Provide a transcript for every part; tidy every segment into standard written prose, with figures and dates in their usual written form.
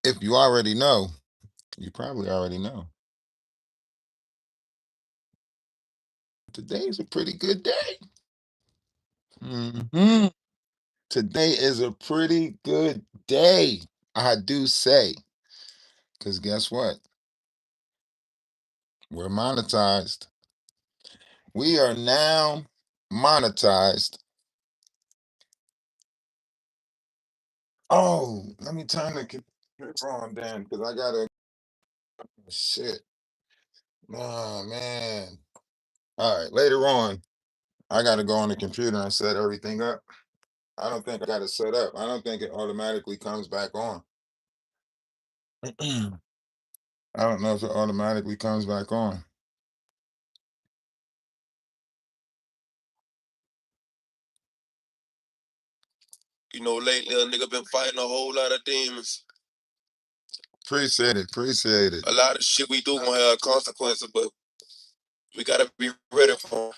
If you already know, you probably already know. Today's a pretty good day. Mhm. Today is a pretty good day, I do say. Because guess what? We're monetized. We are now monetized. Oh, let me turn the computer on then, because I gotta shit. Oh man. All right, later on, I gotta go on the computer and set everything up. I don't think I got it set up. I don't think it automatically comes back on. I don't know if it automatically comes back on. Lately a nigga been fighting a whole lot of demons. Appreciate it. Appreciate it. A lot of shit we do gonna have consequences, but we gotta be ready for 'em.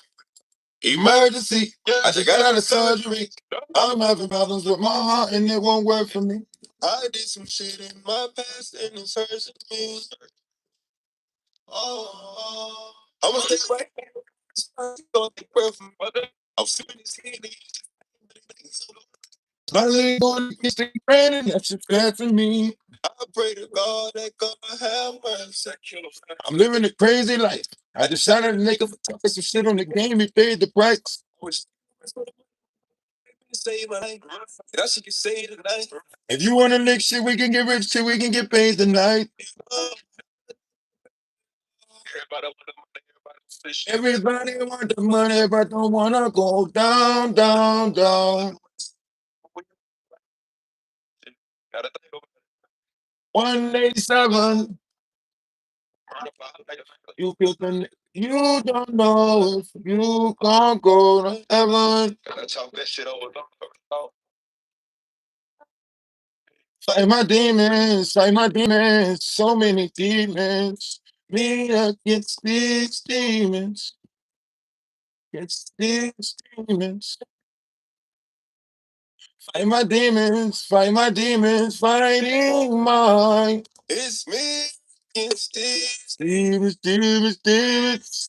Emergency. I just got out of surgery. I'm having problems with my heart and it won't work for me. I did some shit in my past and it's hurting me. Oh, I'ma stay right here. Don't take breath from mother. I'm sipping this Henny. Finally going to get the granted. That's just fair to me. I pray to God that God have mercy. I'm living a crazy life. I decided to make a talking some shit on the game. He paid the price. Save my life. That shit can save tonight. If you want to lick shit, we can get rich shit. We can get paid tonight. Everybody want the money, but don't wanna go down, down, down. 187. You feel the you don't know if you can't go to heaven. Fight my demons, so many demons. Me against these demons, against these demons. Fight my demons, fighting mine. It's me against Demons, demons, demons.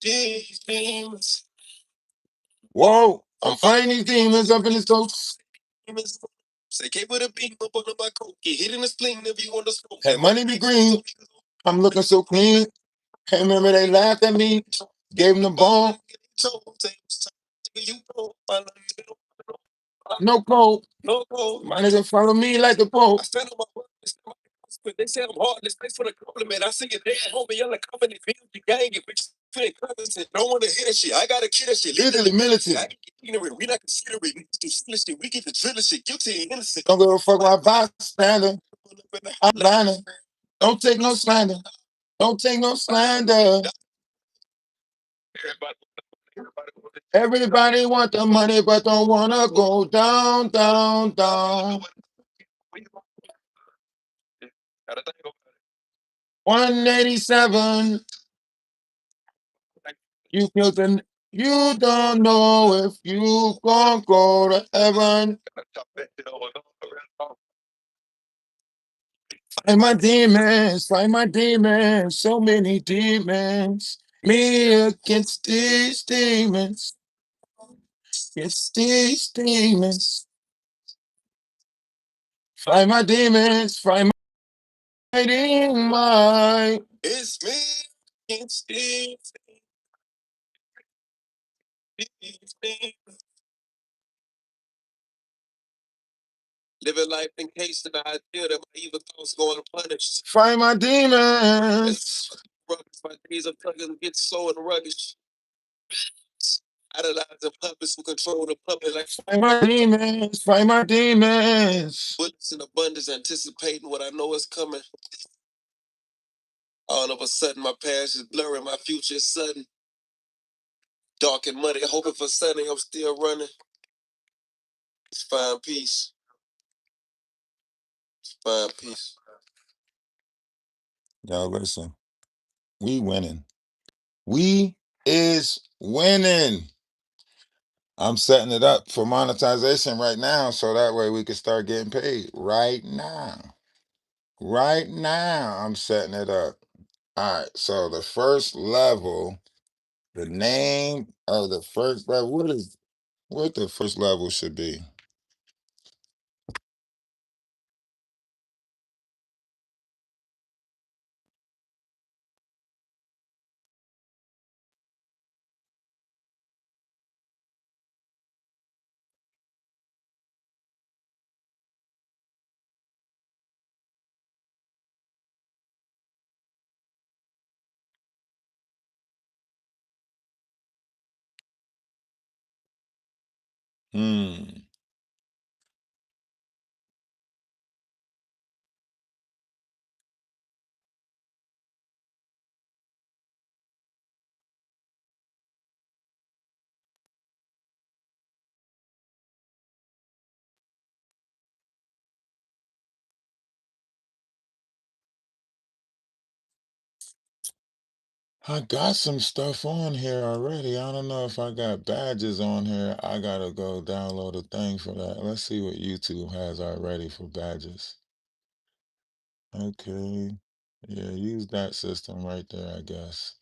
these demons. Whoa, I'm fighting these demons up in this ghost. Demons. Say, can't put a beam up under my coat. Get hit in the spleen if you want to smoke. That money be green. I'm looking so clean. Hey, remember they laughed at me, gave them the ball. No cold. No gold. My nigga follow me like the Pope. I stand on my word. They say I'm hard. Thanks for the compliment. I see it there. Homie, y'all like company. You gang it, bitch. Don't want to hear that shit. I gotta kill that shit. Literally militant. I can get ignorant. We not considerate. We do silly shit. We get the drilling shit. Guilty and innocent. Don't give a fuck about bystander. I'm lying. Don't take no slander. Don't take no slander. Everybody want the money, but don't wanna go down, down, down. 187. You feel the you don't know if you gon' go to heaven. Fight my demons, so many demons. Me against these demons, against these demons. Fight my demons, fighting my. It's me against these demons. Living life in case of the idea that my evil thoughts going unpunished. Fight my demons. My days of thugging get so and ruggish. Idolizing puppets who control the public like Fight my demons, fight my demons. bullets in abundance, anticipating what I know is coming. All of a sudden, my past is blurring, my future is sudden. Dark and muddy, hoping for sunny, I'm still running. It's fine peace. It's fine peace. Yo, listen, we winning. We is winning. I'm setting it up for monetization right now so that way we can start getting paid right now. Right now, I'm setting it up. All right. So the first level, the name of the first level, what the first level should be? Hmm. I got some stuff on here already. I don't know if I got badges on here. I gotta go download a thing for that. Let's see what YouTube has already for badges. Okay. Yeah, use that system right there, I guess.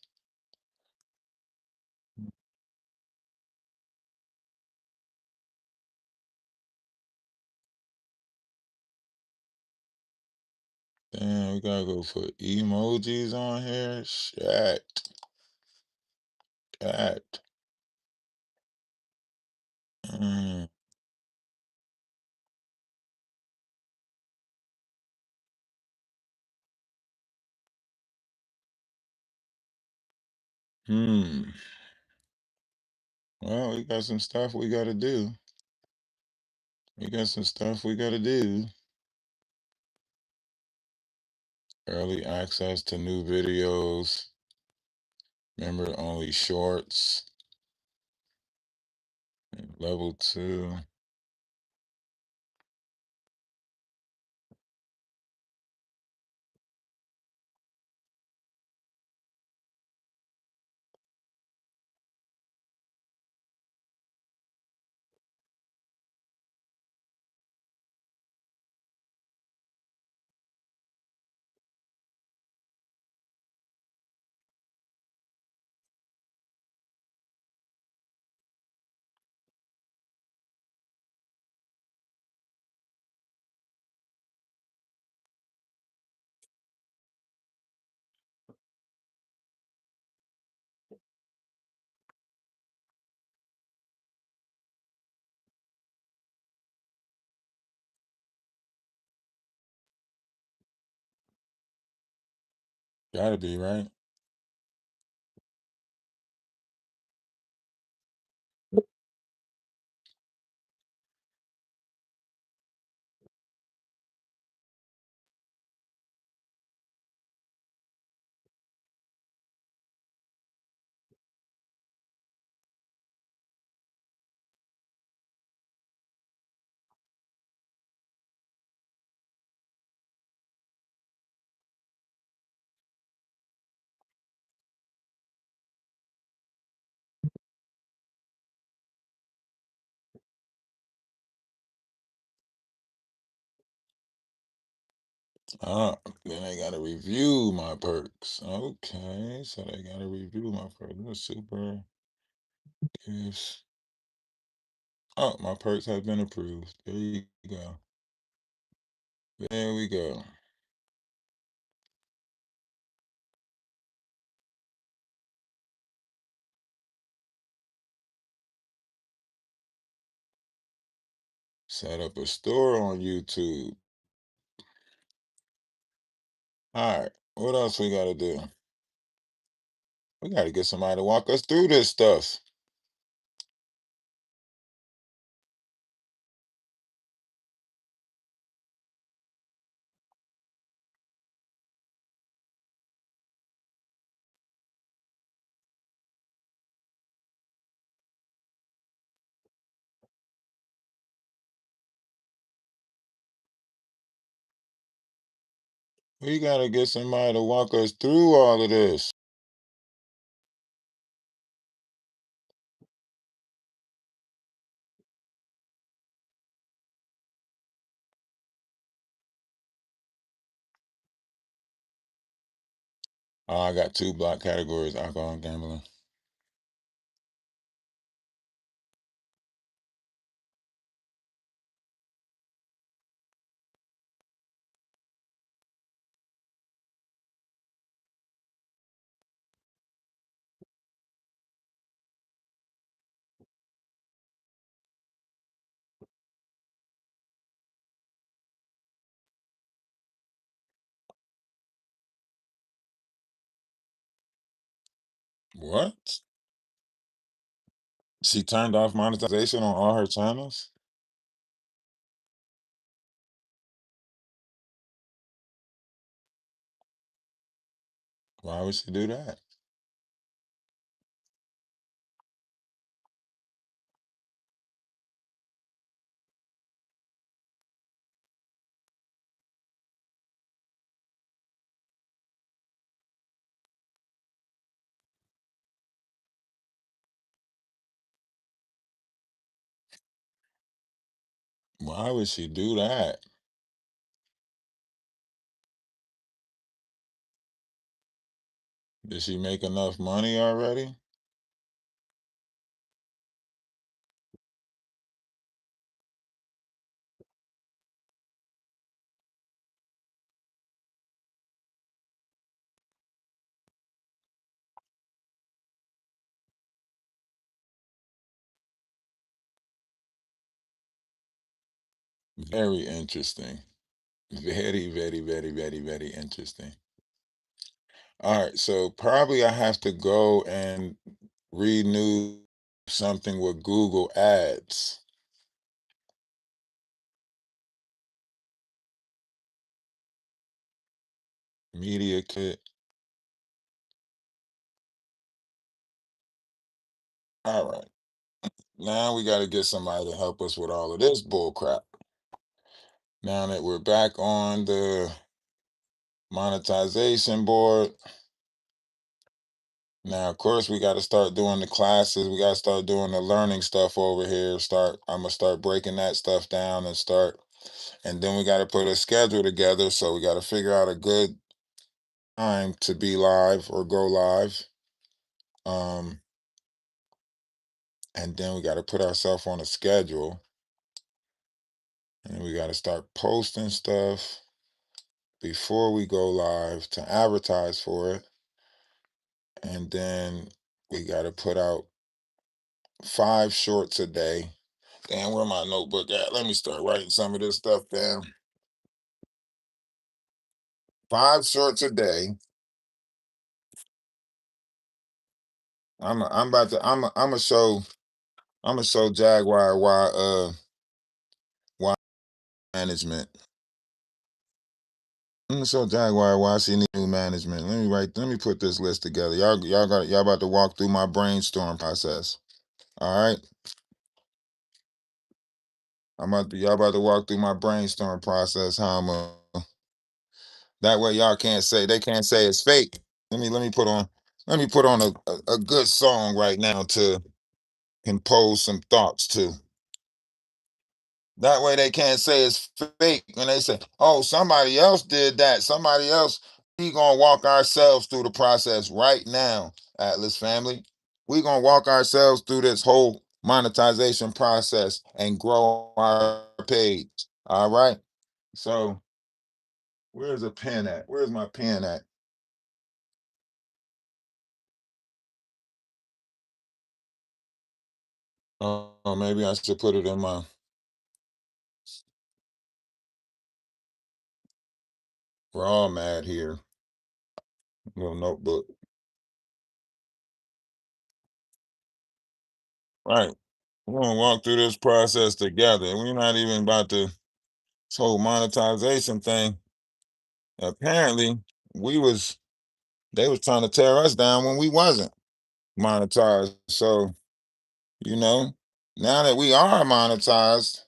Damn, we gotta go for emojis on here. Shit. That. Mm. Hmm. Well, we got some stuff we gotta do. We got some stuff we gotta do. Early access to new videos. Remember only shorts. Level 2. Gotta be, right? Ah, then I gotta review my perks. Okay, so they gotta review my perks. That's super. Yes. Oh, my perks have been approved. There you go. There we go. Set up a store on YouTube. All right, what else we gotta do? We gotta get somebody to walk us through this stuff. We gotta get somebody to walk us through all of this. I got two block categories: alcohol and gambling. What? She turned off monetization on all her channels? Why would she do that? Why would she do that? Did she make enough money already? Very interesting. Very, very, very, very, very interesting. All right, so probably I have to go and renew something with Google Ads. Media kit. All right. Now we got to get somebody to help us with all of this bull crap. Now that we're back on the monetization board, now of course we got to start doing the classes. We got to start doing the learning stuff over here. I'm gonna start breaking that stuff down and then we got to put a schedule together. So we got to figure out a good time to be live or go live. Um, and then we got to put ourselves on a schedule, and we got to start posting stuff before we go live to advertise for it. And then we got to put out 5 shorts a day. Damn, where my notebook at? Let me start writing some of this stuff down. 5 shorts a day. I'm about to I'm gonna show Jaguar why management. I'm gonna show Jaguar why she need new management. Let me put this list together. Y'all about to walk through my brainstorm process. All right. Y'all about to walk through my brainstorm process. That way y'all can't say they can't say it's fake. Let me put on a good song right now to compose some thoughts to. That way they can't say it's fake when they say, oh, somebody else did that. Somebody else, we gonna walk ourselves through the process right now, Atlas family. We gonna walk ourselves through this whole monetization process and grow our page. All right. So where's a pen at? Where's my pen at? Oh, maybe I should put it in my we're all mad here. Little notebook. Right. We're gonna walk through this process together. We're not even about to this whole monetization thing. Apparently, we was they was trying to tear us down when we wasn't monetized. So, you know, now that we are monetized,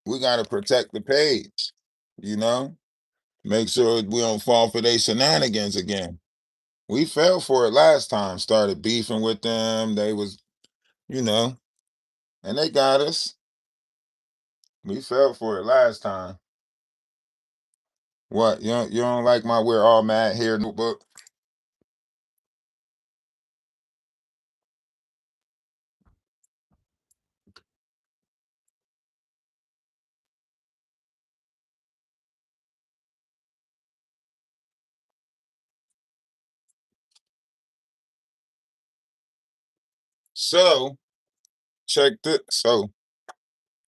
we gotta protect the page, you know, make sure we don't fall for their shenanigans again. We fell for it last time, started beefing with them. They was, you know, and they got us. We fell for it last time. What you don't like my we're all mad here notebook? So check this. So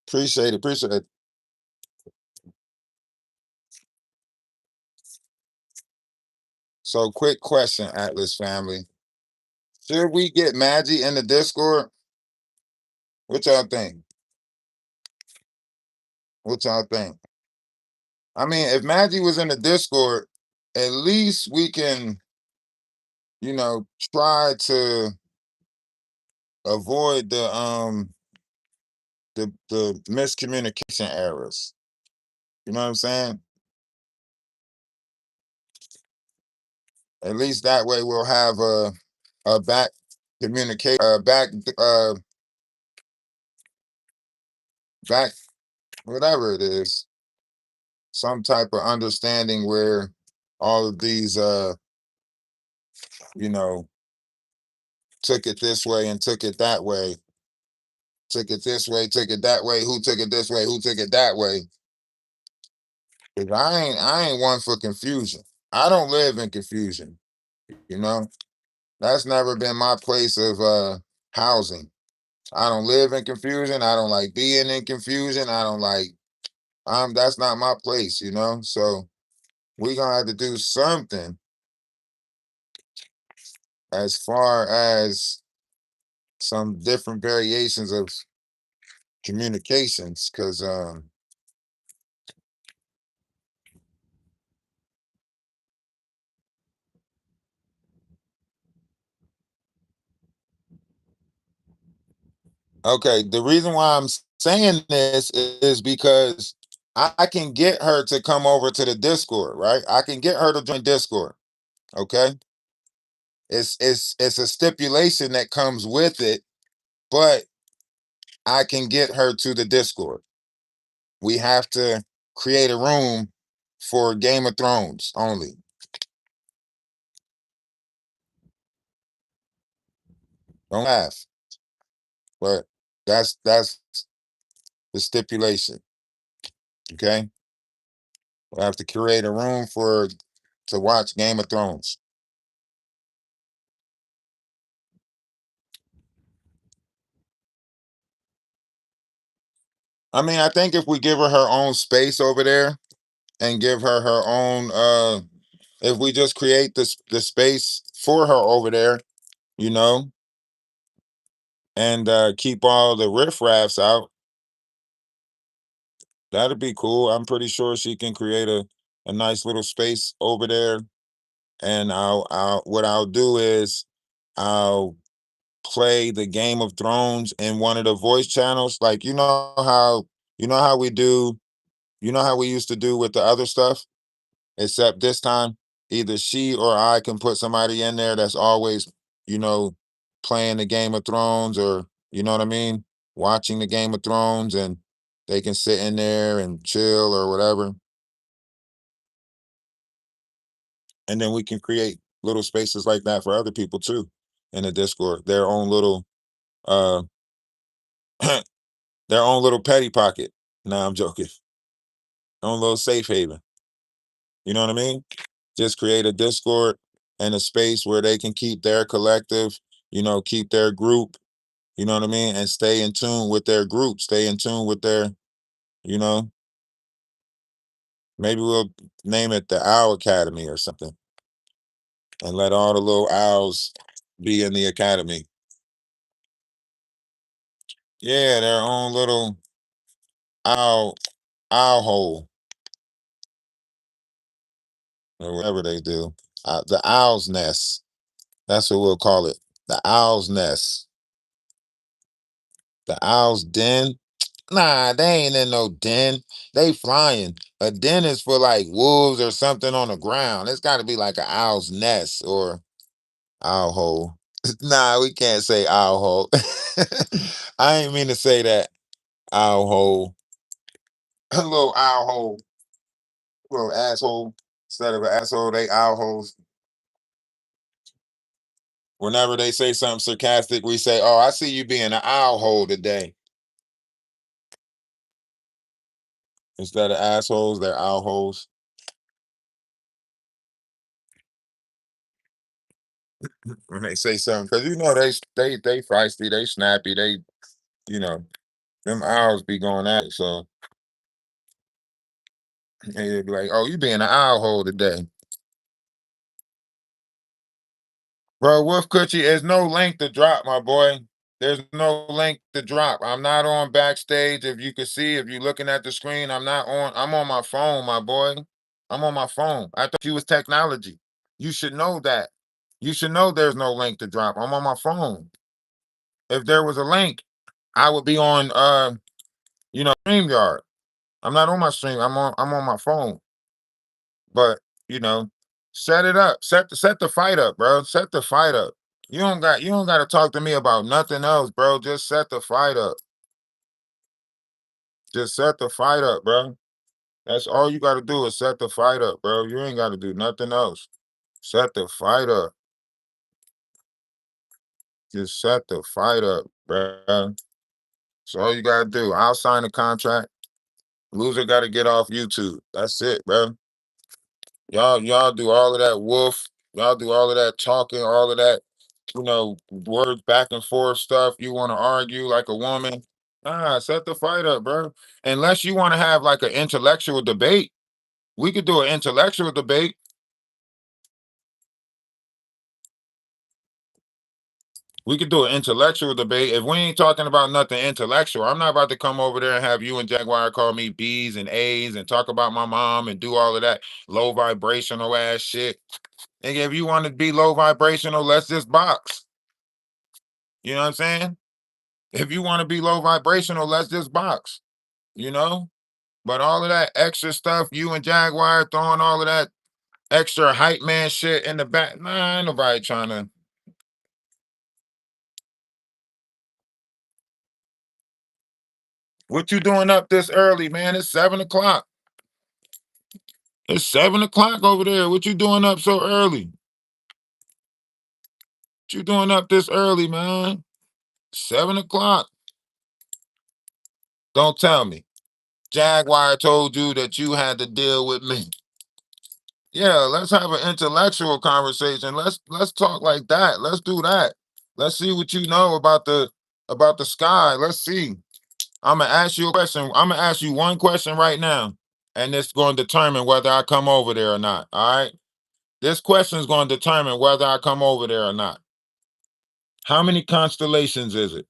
appreciate it. So quick question, Atlas family. Should we get Maggie in the Discord? What y'all think? What y'all think? I mean, if Maggie was in the Discord, at least we can, try to avoid the miscommunication errors. You know what I'm saying? At least that way we'll have a back communicate back whatever it is, some type of understanding where all of these you know took it this way and took it that way, took it this way, took it that way, who took it this way, who took it that way. 'Cause I ain't one for confusion. I don't live in confusion, you know. That's never been my place of housing. I don't live in confusion. I don't like being in confusion. I don't like that's not my place. So we gonna have to do something as far as some different variations of communications, because okay, the reason why I'm saying this is because I can get her to come over to the Discord, right? I can get her to join Discord. Okay. It's a stipulation that comes with it, but I can get her to the Discord. We have to create a room for Game of Thrones only. Don't laugh, but that's the stipulation. Okay, we have to create a room to watch Game of Thrones. I mean, I think if we give her own space over there and give her own, if we just create the space for her over there, you know, and keep all the riffraffs out, that'd be cool. I'm pretty sure she can create a nice little space over there. And what I'll do is I'll play the Game of Thrones in one of the voice channels. Like you know how we do, how we used to do with the other stuff, except this time either she or I can put somebody in there that's always, you know, playing the Game of Thrones, or you know what I mean, watching the Game of Thrones, and they can sit in there and chill or whatever. And then we can create little spaces like that for other people too in the Discord, their own little uh their own little petty pocket. Nah, I'm joking. Own little safe haven. You know what I mean? Just create a Discord and a space where they can keep their collective, keep their group, you know what I mean, and stay in tune with their group, stay in tune with their, you know, maybe we'll name it the Owl Academy or something, and let all the little owls be in the academy. Yeah, their own little owl owl hole, or whatever they do. The owl's nest. That's what we'll call it. The owl's nest. The owl's den. Nah, they ain't in no den. They flying. A den is for like wolves or something on the ground. It's got to be like an owl's nest or owl hole. Nah, we can't say owl hole. I ain't mean to say that. Owl hole. A little owl hole. Little asshole. Instead of an asshole, they owl holes. Whenever they say something sarcastic, we say, "Oh, I see you being an owl hole today." Instead of assholes, they're owl holes. when they say something, because they feisty, they snappy, they you know them owls be going at it. So they be like, "Oh, you being an owl hole today." Bro, Wolf Coochie, there's no link to drop, my boy. There's no link to drop. I'm not on backstage. If you can see, if you're looking at the screen, I'm not on. I'm on my phone, my boy. I'm on my phone. I thought you was technology. You should know that. You should know there's no link to drop. I'm on my phone. If there was a link, I would be on StreamYard. I'm not on my stream. I'm on my phone. But you know, set it up. Set the fight up, bro. Set the fight up. You don't got to talk to me about nothing else, bro. Just set the fight up. Just set the fight up, bro. That's all you got to do is set the fight up, bro. You ain't got to do nothing else. Set the fight up. Just set the fight up, bro. That's all you got to do. I'll sign the contract. Loser got to get off YouTube. That's it, bro. Y'all do all of that wolf. Y'all do all of that talking, all of that, words back and forth stuff. You want to argue like a woman. Set the fight up, bro. Unless you want to have like an intellectual debate, we could do an intellectual debate. We could do an intellectual debate. If we ain't talking about nothing intellectual, I'm not about to come over there and have you and Jaguar call me B's and A's and talk about my mom and do all of that low vibrational ass shit. And if you want to be low vibrational, let's just box. You know what I'm saying? If you want to be low vibrational, let's just box. You know? But all of that extra stuff, you and Jaguar throwing all of that extra hype man shit in the back. Nah, ain't nobody trying to. What you doing up this early, man? It's 7 o'clock. It's 7 o'clock over there. What you doing up so early? What you doing up this early, man? 7 o'clock. Don't tell me. Jaguar told you that you had to deal with me. Yeah, let's have an intellectual conversation. Let's talk like that. Let's do that. Let's see what you know about the sky. Let's see. I'm gonna ask you a question. I'm gonna ask you one question right now, and it's going to determine whether I come over there or not. All right. This question is going to determine whether I come over there or not. How many constellations is it?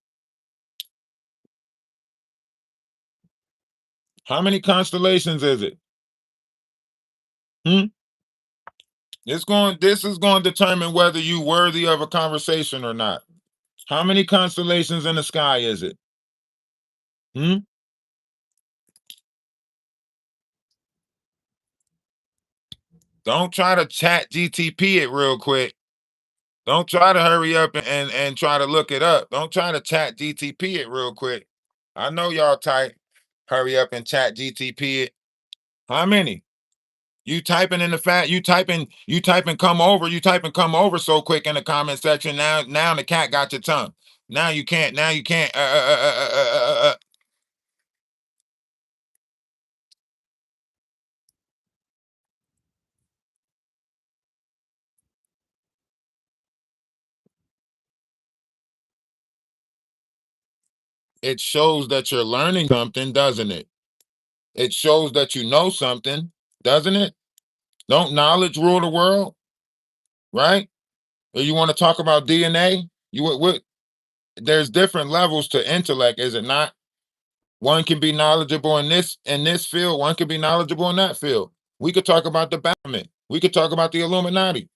How many constellations is it? Hmm? This is going to determine whether you worthy of a conversation or not. How many constellations in the sky is it? Hmm? Don't try to chat GTP it real quick. Don't try to hurry up and try to look it up. Don't try to chat GTP it real quick. I know y'all tight. Hurry up and chat GTP it. How many? You typing in the fact you typing come over so quick in the comment section. Now the cat got your tongue. Now you can't. It shows that you're learning something, doesn't it? It shows that you know something, doesn't it? Don't knowledge rule the world, right? Or you want to talk about DNA? What there's different levels to intellect, is it not? One can be knowledgeable in this field, one can be knowledgeable in that field. We could talk about the Batman. We could talk about the Illuminati.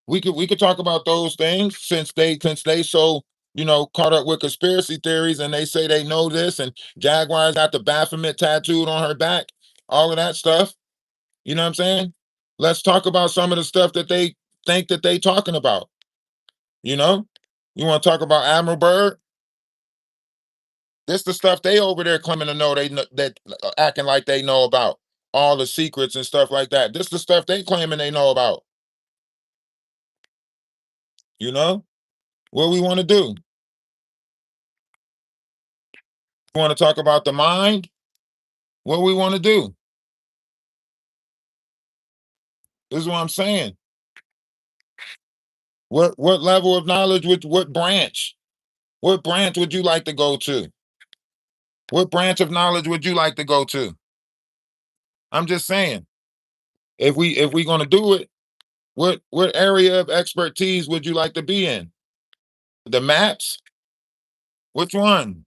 We could talk about those things since they so caught up with conspiracy theories and they say they know this and Jaguar's got the Baphomet tattooed on her back, all of that stuff. You know what I'm saying? Let's talk about some of the stuff that they think that they talking about. You know, you want to talk about Admiral Byrd? This the stuff they over there claiming to know that acting like they know about all the secrets and stuff like that. This the stuff they claiming they know about. You know what we want to do? We want to talk about the mind. What we want to do? This is what I'm saying. What level of knowledge would what branch? What branch would you like to go to? What branch of knowledge would you like to go to? I'm just saying, if we gonna do it, what area of expertise would you like to be in? The maps? Which one?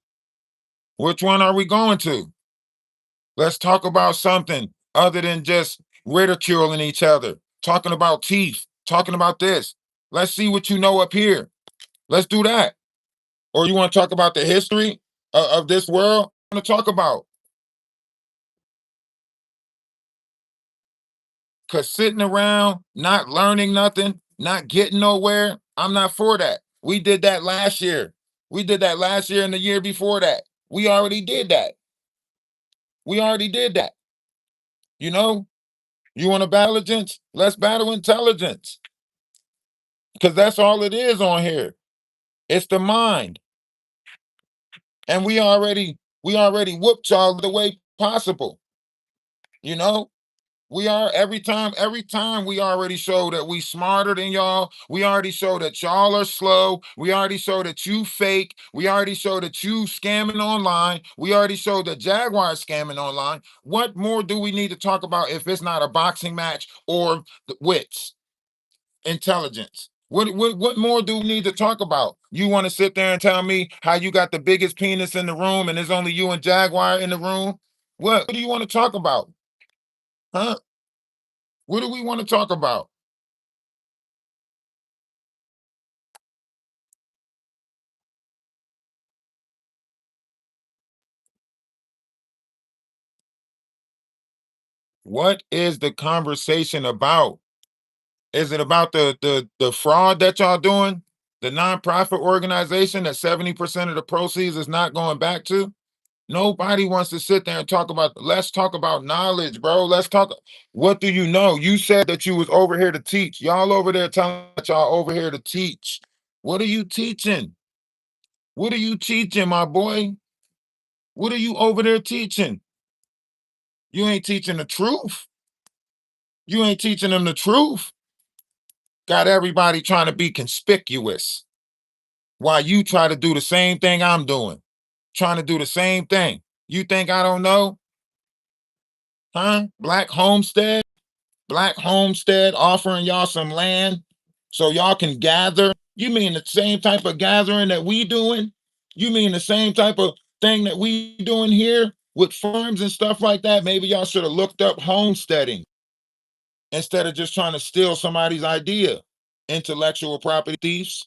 Which one are we going to? Let's talk about something other than just ridiculing each other, talking about teeth, talking about this. Let's see what you know up here. Let's do that. Or you want to talk about the history of this world? I want to talk about. Because sitting around, not learning nothing, not getting nowhere, I'm not for that. We did that last year. We did that last year and the year before that. We already did that. We already did that. You know, you want to battle intelligence? Let's battle intelligence. Because that's all it is on here. It's the mind. And we already whooped y'all the way possible. You know, we are every time we already show that we smarter than y'all. We already show that y'all are slow. We already show that you fake. We already show that you scamming online. We already showed that Jaguar is scamming online. What more do we need to talk about if it's not a boxing match or the wits, intelligence? What more do we need to talk about? You want to sit there and tell me how you got the biggest penis in the room and there's only you and Jaguar in the room? What do you want to talk about? Huh? What do we want to talk about? What is the conversation about? Is it about the fraud that y'all doing? The nonprofit organization that 70% of the proceeds is not going back to? Nobody wants to sit there and talk about, let's talk about knowledge, bro. Let's talk. What do you know? You said that you was over here to teach. Y'all over there telling that y'all over here to teach. What are you teaching? What are you teaching, my boy? What are you over there teaching? You ain't teaching the truth. You ain't teaching them the truth. Got everybody trying to be conspicuous while you try to do the same thing I'm doing, trying to do the same thing. You think I don't know? Huh? Black Homestead offering y'all some land so y'all can gather. You mean the same type of gathering that we doing? You mean the same type of thing that we doing here with farms and stuff like that? Maybe y'all should have looked up homesteading instead of just trying to steal somebody's idea. Intellectual property thieves.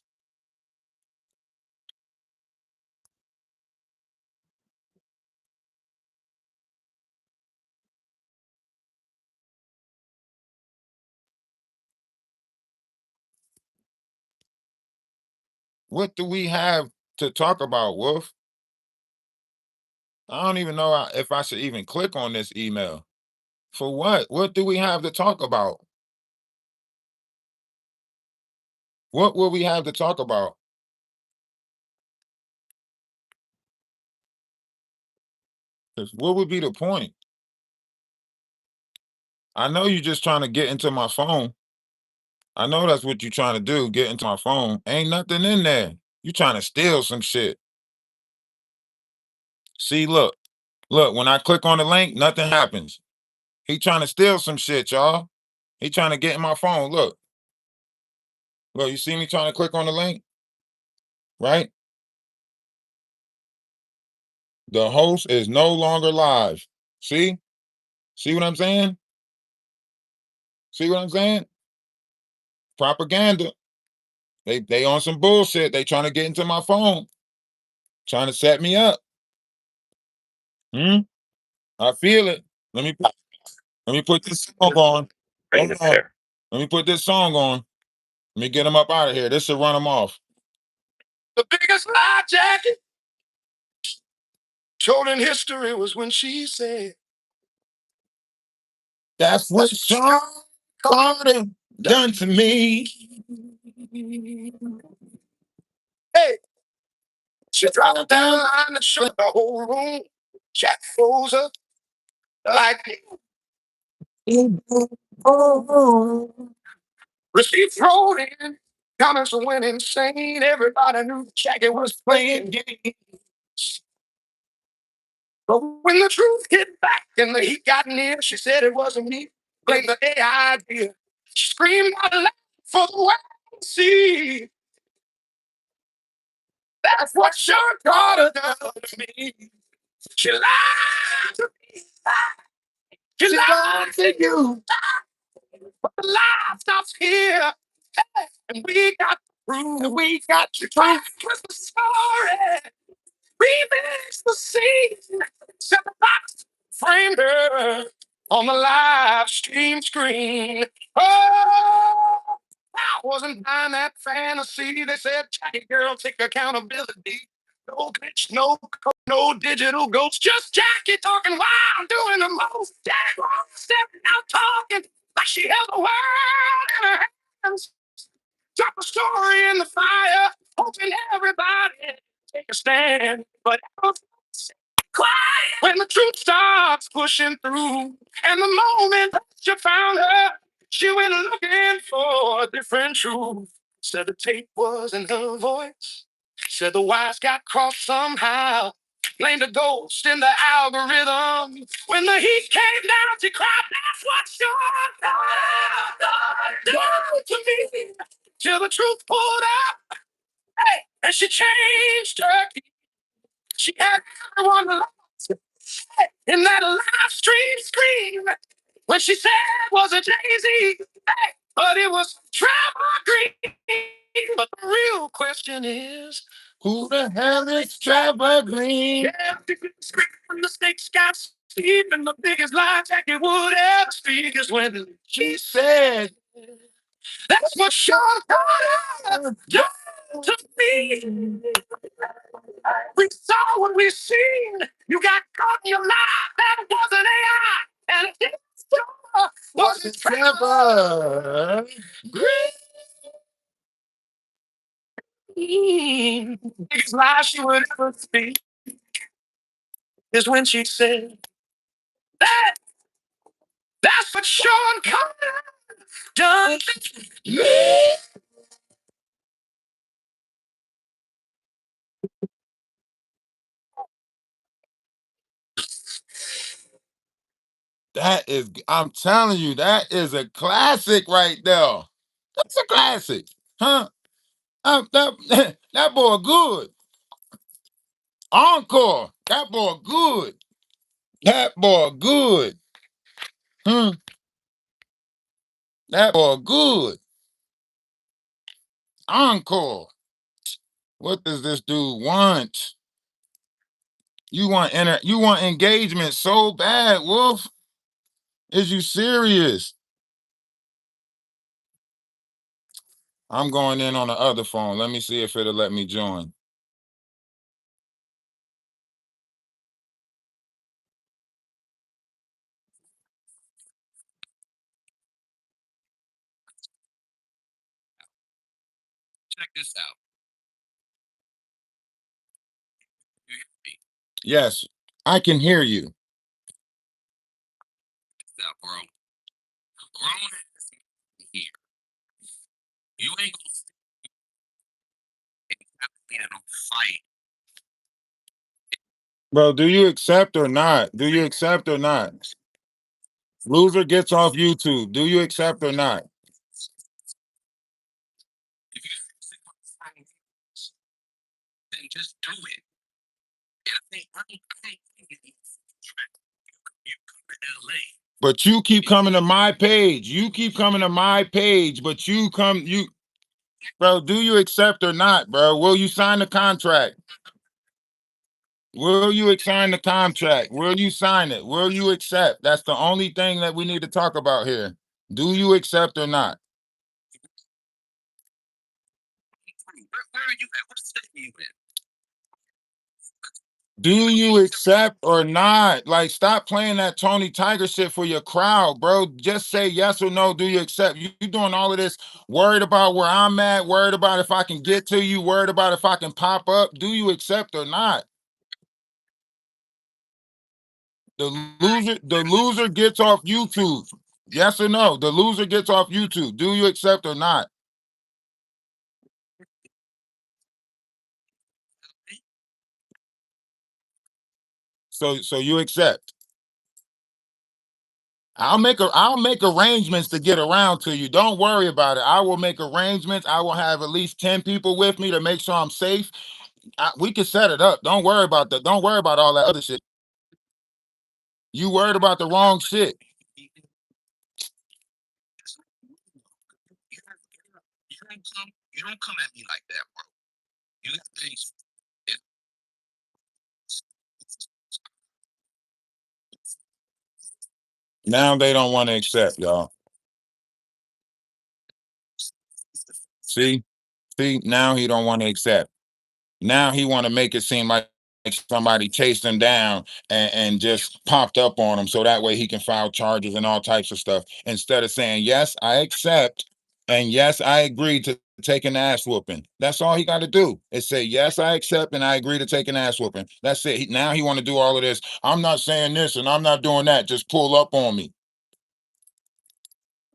What do we have to talk about, Wolf? I don't even know if I should even click on this email. For what? What do we have to talk about? What will we have to talk about? 'Cause what would be the point? I know you're just trying to get into my phone. I know that's what you're trying to do, get into my phone. Ain't nothing in there. You trying to steal some shit. See, look, when I click on the link, nothing happens. He trying to steal some shit, y'all. He trying to get in my phone. Look, you see me trying to click on the link, right? The host is no longer live. See? See what I'm saying? See what I'm saying? Propaganda. They on some bullshit. They trying to get into my phone, trying to set me up. Hmm? I feel it. Let me let me put this song on. Hold on. Let me put this song on. Let me get them up out of here. This should run them off. The biggest lie jacket told in history was when she said, "That's what Sean Carter done to me." Hey, she dropped down and shook the whole room. Jack froze up like received thrown in. Comments went insane. Everybody knew Jackie was playing games. But when the truth hit back and the heat got near, she said it wasn't me. Blamed the AI idea. She screamed out loud for the world to see. That's what your daughter done to me. She lied to me. She lied to you. But the lie stops here. And we got to prove. And we got to prove. What's the story? Remix the scene. Set the box. Framed her on the live stream screen. Oh, I wasn't buying that fantasy. They said, Jackie girl, take accountability. No glitch, no code, no digital ghost. Just Jackie talking wild, doing the most. Jackie stepping out talking like she held the world in her hands. Drop a story in the fire, hoping everybody take a stand. But quiet when the truth starts pushing through. And the moment that you found her, she went looking for a different truth. Said the tape wasn't her voice. Said the wires got crossed somehow. Blamed the ghost in the algorithm. When the heat came down, she cried, that's what you're done to me. Till the truth pulled out, hey, and she changed her key. She had everyone lost in that live stream screen. When she said it was a Jay-Z, hey, but it was Trevor Green. But the real question is, who the hell is Trevor Green? Yeah, when the stakes got steep and the biggest lie Jackie would ever speak is when she said, that's what Sean Carter done to me. We saw what we seen. You got caught in your lie. That wasn't AI. And it sure wasn't Trevor Green. Biggest lie she would ever speak is when she said that that's what Sean Carter done to me. That is, I'm telling you, that is a classic right there. That's a classic, huh? That boy good. Encore. That boy good. That boy good. Hmm. That boy good. Encore. What does this dude want? You want engagement so bad, Wolf. Is you serious? I'm going in on the other phone. Let me see if it'll let me join. Check this out. You hear me? Yes, I can hear you. What's up, bro? Grown ass here. You ain't gonna be in a fight. Bro, do you accept or not? Do you accept or not? Loser gets off YouTube. Do you accept or not? If you then just do it. But you keep coming to my page. You keep coming to my page, but bro, do you accept or not, bro? Will you sign the contract? Will you sign the contract? Will you sign it? Will you accept? That's the only thing that we need to talk about here. Do you accept or not? Where are you at? What state are you in? Do you accept or not? Like, stop playing that Tony Tiger shit for your crowd, bro. Just say yes or no. Do you accept? You doing all of this, worried about where I'm at, worried about if I can get to you, worried about if I can pop up. Do you accept or not? The loser gets off YouTube. Yes or no? The loser gets off YouTube. Do you accept or not? So you accept. I'll make arrangements to get around to you. Don't worry about it. I will make arrangements. I will have at least 10 people with me to make sure I'm safe. We can set it up. Don't worry about that. Don't worry about all that other shit. You worried about the wrong shit. You don't come at me like that, bro. You got things. Now they don't want to accept, y'all. See, see, now he don't want to accept. Now he want to make it seem like somebody chased him down and just popped up on him, so that way he can file charges and all types of stuff. Instead of saying, yes, I accept, and yes, I agree to take an ass whooping. That's all he got to do is say, yes, I accept, and I agree to take an ass whooping. That's it. Now he want to do all of this. I'm not saying this and I'm not doing that. Just pull up on me.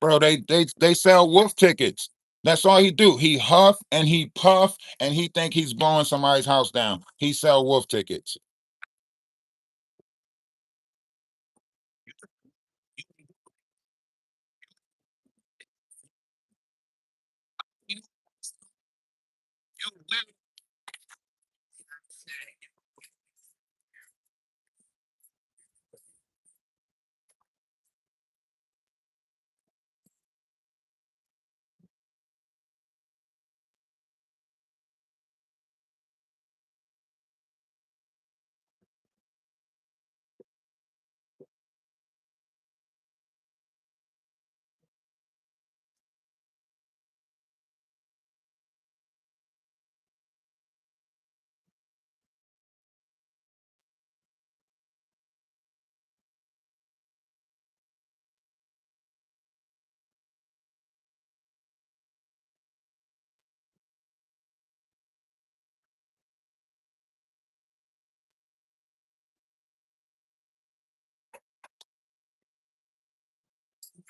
Bro, they sell wolf tickets. That's all he do. He huff and he puff and he think he's blowing somebody's house down. He sell wolf tickets.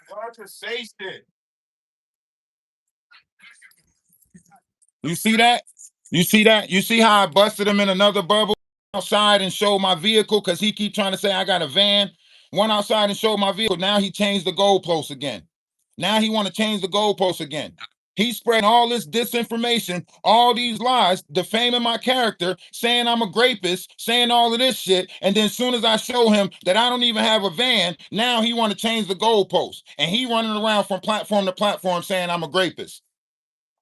Why just say shit? You see that? You see that? You see how I busted him in another bubble outside and showed my vehicle because he keep trying to say I got a van. Went outside and showed my vehicle. Now he changed the goalpost again. Now he want to change the goalpost again. He's spreading all this disinformation, all these lies, defaming my character, saying I'm a rapist, saying all of this shit. And then as soon as I show him that I don't even have a van, now he want to change the goalpost. And he running around from platform to platform saying I'm a rapist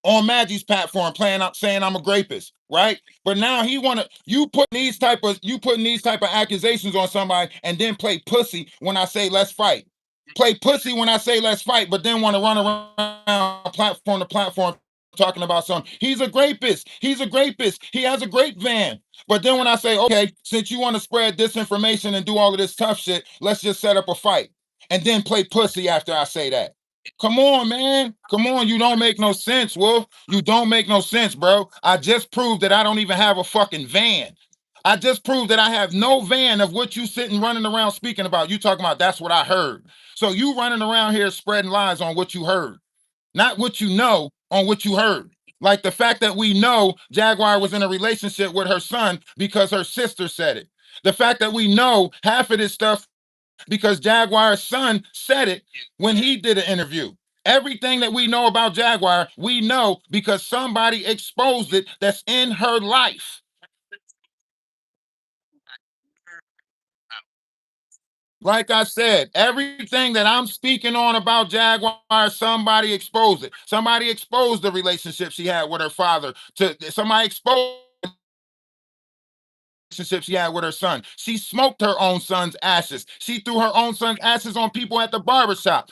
on Maggie's platform playing up saying I'm a rapist, right? But now he wanna you putting these type of accusations on somebody and then play pussy when I say let's fight. Play pussy when I say let's fight, but then want to run around platform to platform talking about something. He's a rapist. He's a rapist. He has a grape van. But then when I say, okay, since you want to spread disinformation and do all of this tough shit, let's just set up a fight. And then play pussy after I say that. Come on, man. Come on. You don't make no sense, Wolf. You don't make no sense, bro. I just proved that I don't even have a fucking van. I just proved that I have no van of what you sitting running around speaking about. You talking about that's what I heard. So you running around here spreading lies on what you heard, not what you know on what you heard. Like the fact that we know Jaguar was in a relationship with her son because her sister said it. The fact that we know half of this stuff because Jaguar's son said it when he did an interview. Everything that we know about Jaguar, we know because somebody exposed it that's in her life. Like I said, everything that I'm speaking on about Jaguar, somebody exposed it. Somebody exposed the relationship she had with her father. Somebody exposed relationship she had with her son. She smoked her own son's ashes. She threw her own son's ashes on people at the barbershop.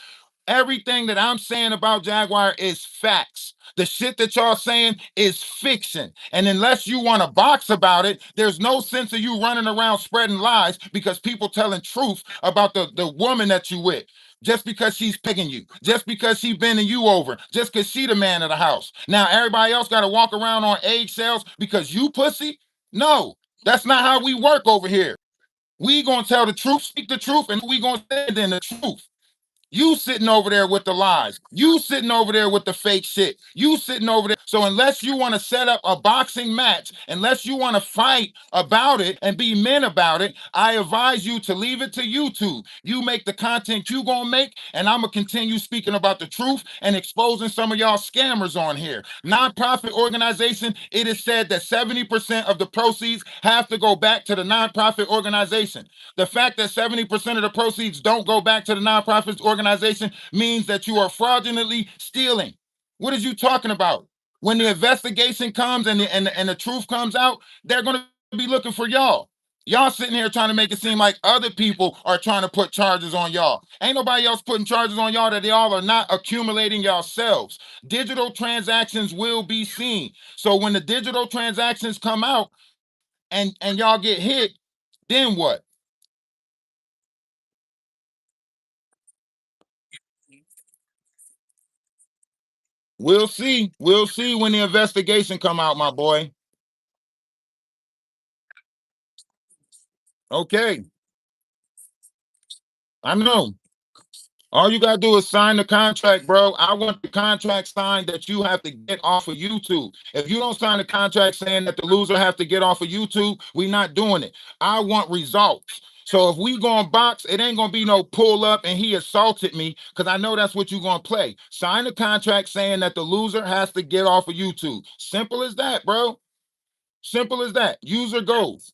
Everything that I'm saying about Jaguar is facts. The shit that y'all saying is fiction. And unless you want to box about it, there's no sense of you running around spreading lies because people telling truth about the woman that you with. Just because she's picking you, just because she bending you over, just because she the man of the house. Now everybody else got to walk around on eggshells because you pussy? No, that's not how we work over here. We gonna tell the truth, speak the truth, and we gonna stand in the truth. You sitting over there with the lies. You sitting over there with the fake shit. You sitting over there. So unless you want to set up a boxing match, unless you want to fight about it and be men about it, I advise you to leave it to YouTube. You make the content you gonna make, and I'm gonna continue speaking about the truth and exposing some of y'all scammers on here. Nonprofit organization, it is said that 70% of the proceeds have to go back to the nonprofit organization. The fact that 70% of the proceeds don't go back to the nonprofit organization means that you are fraudulently stealing. What are you talking about? When the investigation comes and the truth comes out, they're going to be looking for y'all. Y'all sitting here trying to make it seem like other people are trying to put charges on y'all. Ain't nobody else putting charges on y'all that they all are not accumulating yourselves. Digital transactions will be seen. So when the digital transactions come out and y'all get hit, then what? We'll see. We'll see when the investigation come out, my boy. Okay. I know. All you gotta do is sign the contract, bro. I want the contract signed that you have to get off of YouTube. If you don't sign the contract saying that the loser have to get off of YouTube, we not doing it. I want results. So if we going box, it ain't gonna be no pull up and he assaulted me, because I know that's what you're gonna play. Sign the contract saying that the loser has to get off of YouTube. Simple as that, bro. Simple as that. User goes.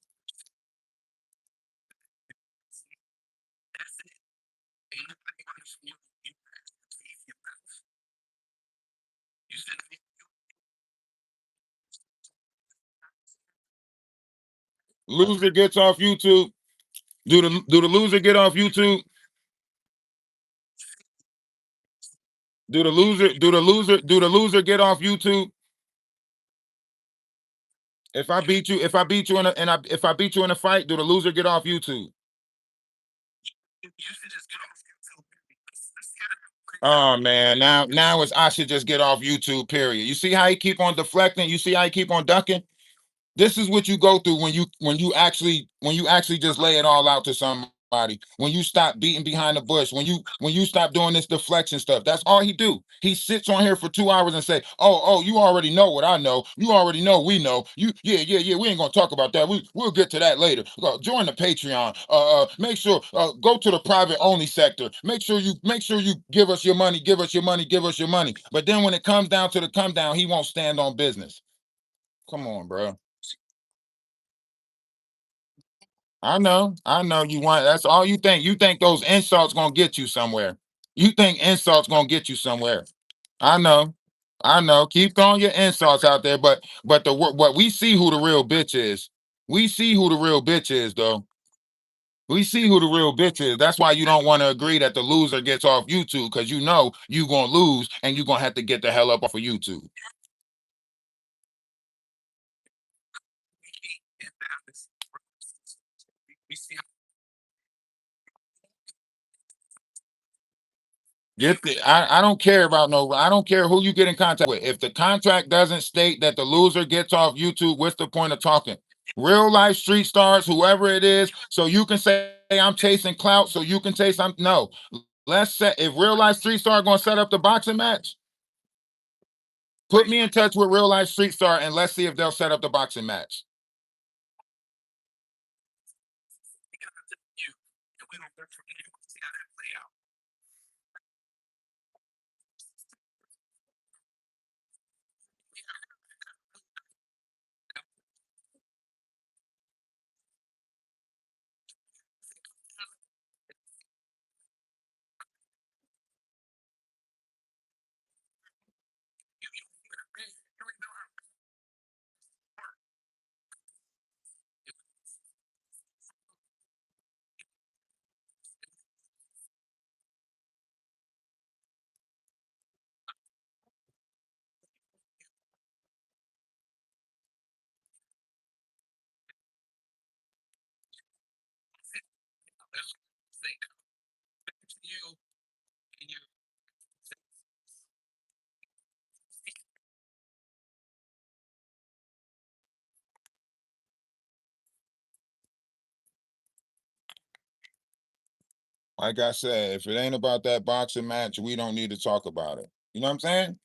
Loser gets off YouTube. Do the loser get off YouTube? Do the loser get off YouTube? If I beat you in a and I if I beat you in a fight, do the loser get off YouTube? Oh man, now it's I should just get off YouTube, period. You see how he keep on deflecting? You see how he keep on ducking? This is what you go through when you actually just lay it all out to somebody. When you stop beating behind the bush, when you stop doing this deflection stuff. That's all he do. He sits on here for 2 hours and say, oh, you already know what I know. You already know we know. Yeah. We ain't gonna talk about that. We'll get to that later. Join the Patreon. Make sure go to the private only sector. Make sure you give us your money, give us your money, give us your money. But then when it comes down to the come down, he won't stand on business. Come on, bro. I know you want that's all you think. You think those insults gonna get you somewhere. You think insults gonna get you somewhere. I know. I know. Keep throwing your insults out there, but what we see who the real bitch is. We see who the real bitch is, though. We see who the real bitch is. That's why you don't want to agree that the loser gets off YouTube, because you know you gonna lose and you're gonna have to get the hell up off of YouTube. I don't care about no, I don't care who you get in contact with. If the contract doesn't state that the loser gets off YouTube, what's the point of talking? Real life street stars, whoever it is, so you can say I'm chasing clout, so you can say something. No. Let's set if real life street star gonna set up the boxing match, put me in touch with real life street star and let's see if they'll set up the boxing match. Like I said, if it ain't about that boxing match, we don't need to talk about it. You know what I'm saying?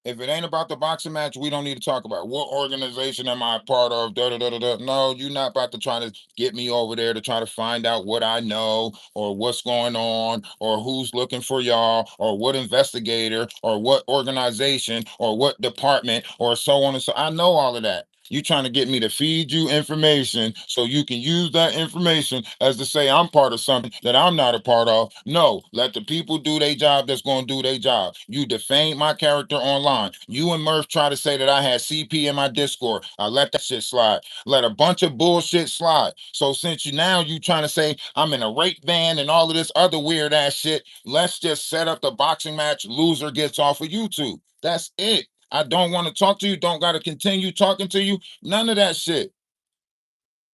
If it ain't about the boxing match, we don't need to talk about it. What organization am I a part of? Da, da, da, da, da. No, you're not about to try to get me over there to try to find out what I know or what's going on or who's looking for y'all or what investigator or what organization or what department or so on and so. I know all of that. You trying to get me to feed you information so you can use that information as to say I'm part of something that I'm not a part of. No, let the people do their job that's going to do their job. You defamed my character online. You and Murph try to say that I had CP in my Discord. I let that shit slide. Let a bunch of bullshit slide. So since you trying to say I'm in a rape ban and all of this other weird ass shit, let's just set up the boxing match. Loser gets off of YouTube. That's it. I don't want to talk to you. Don't got to continue talking to you. None of that shit.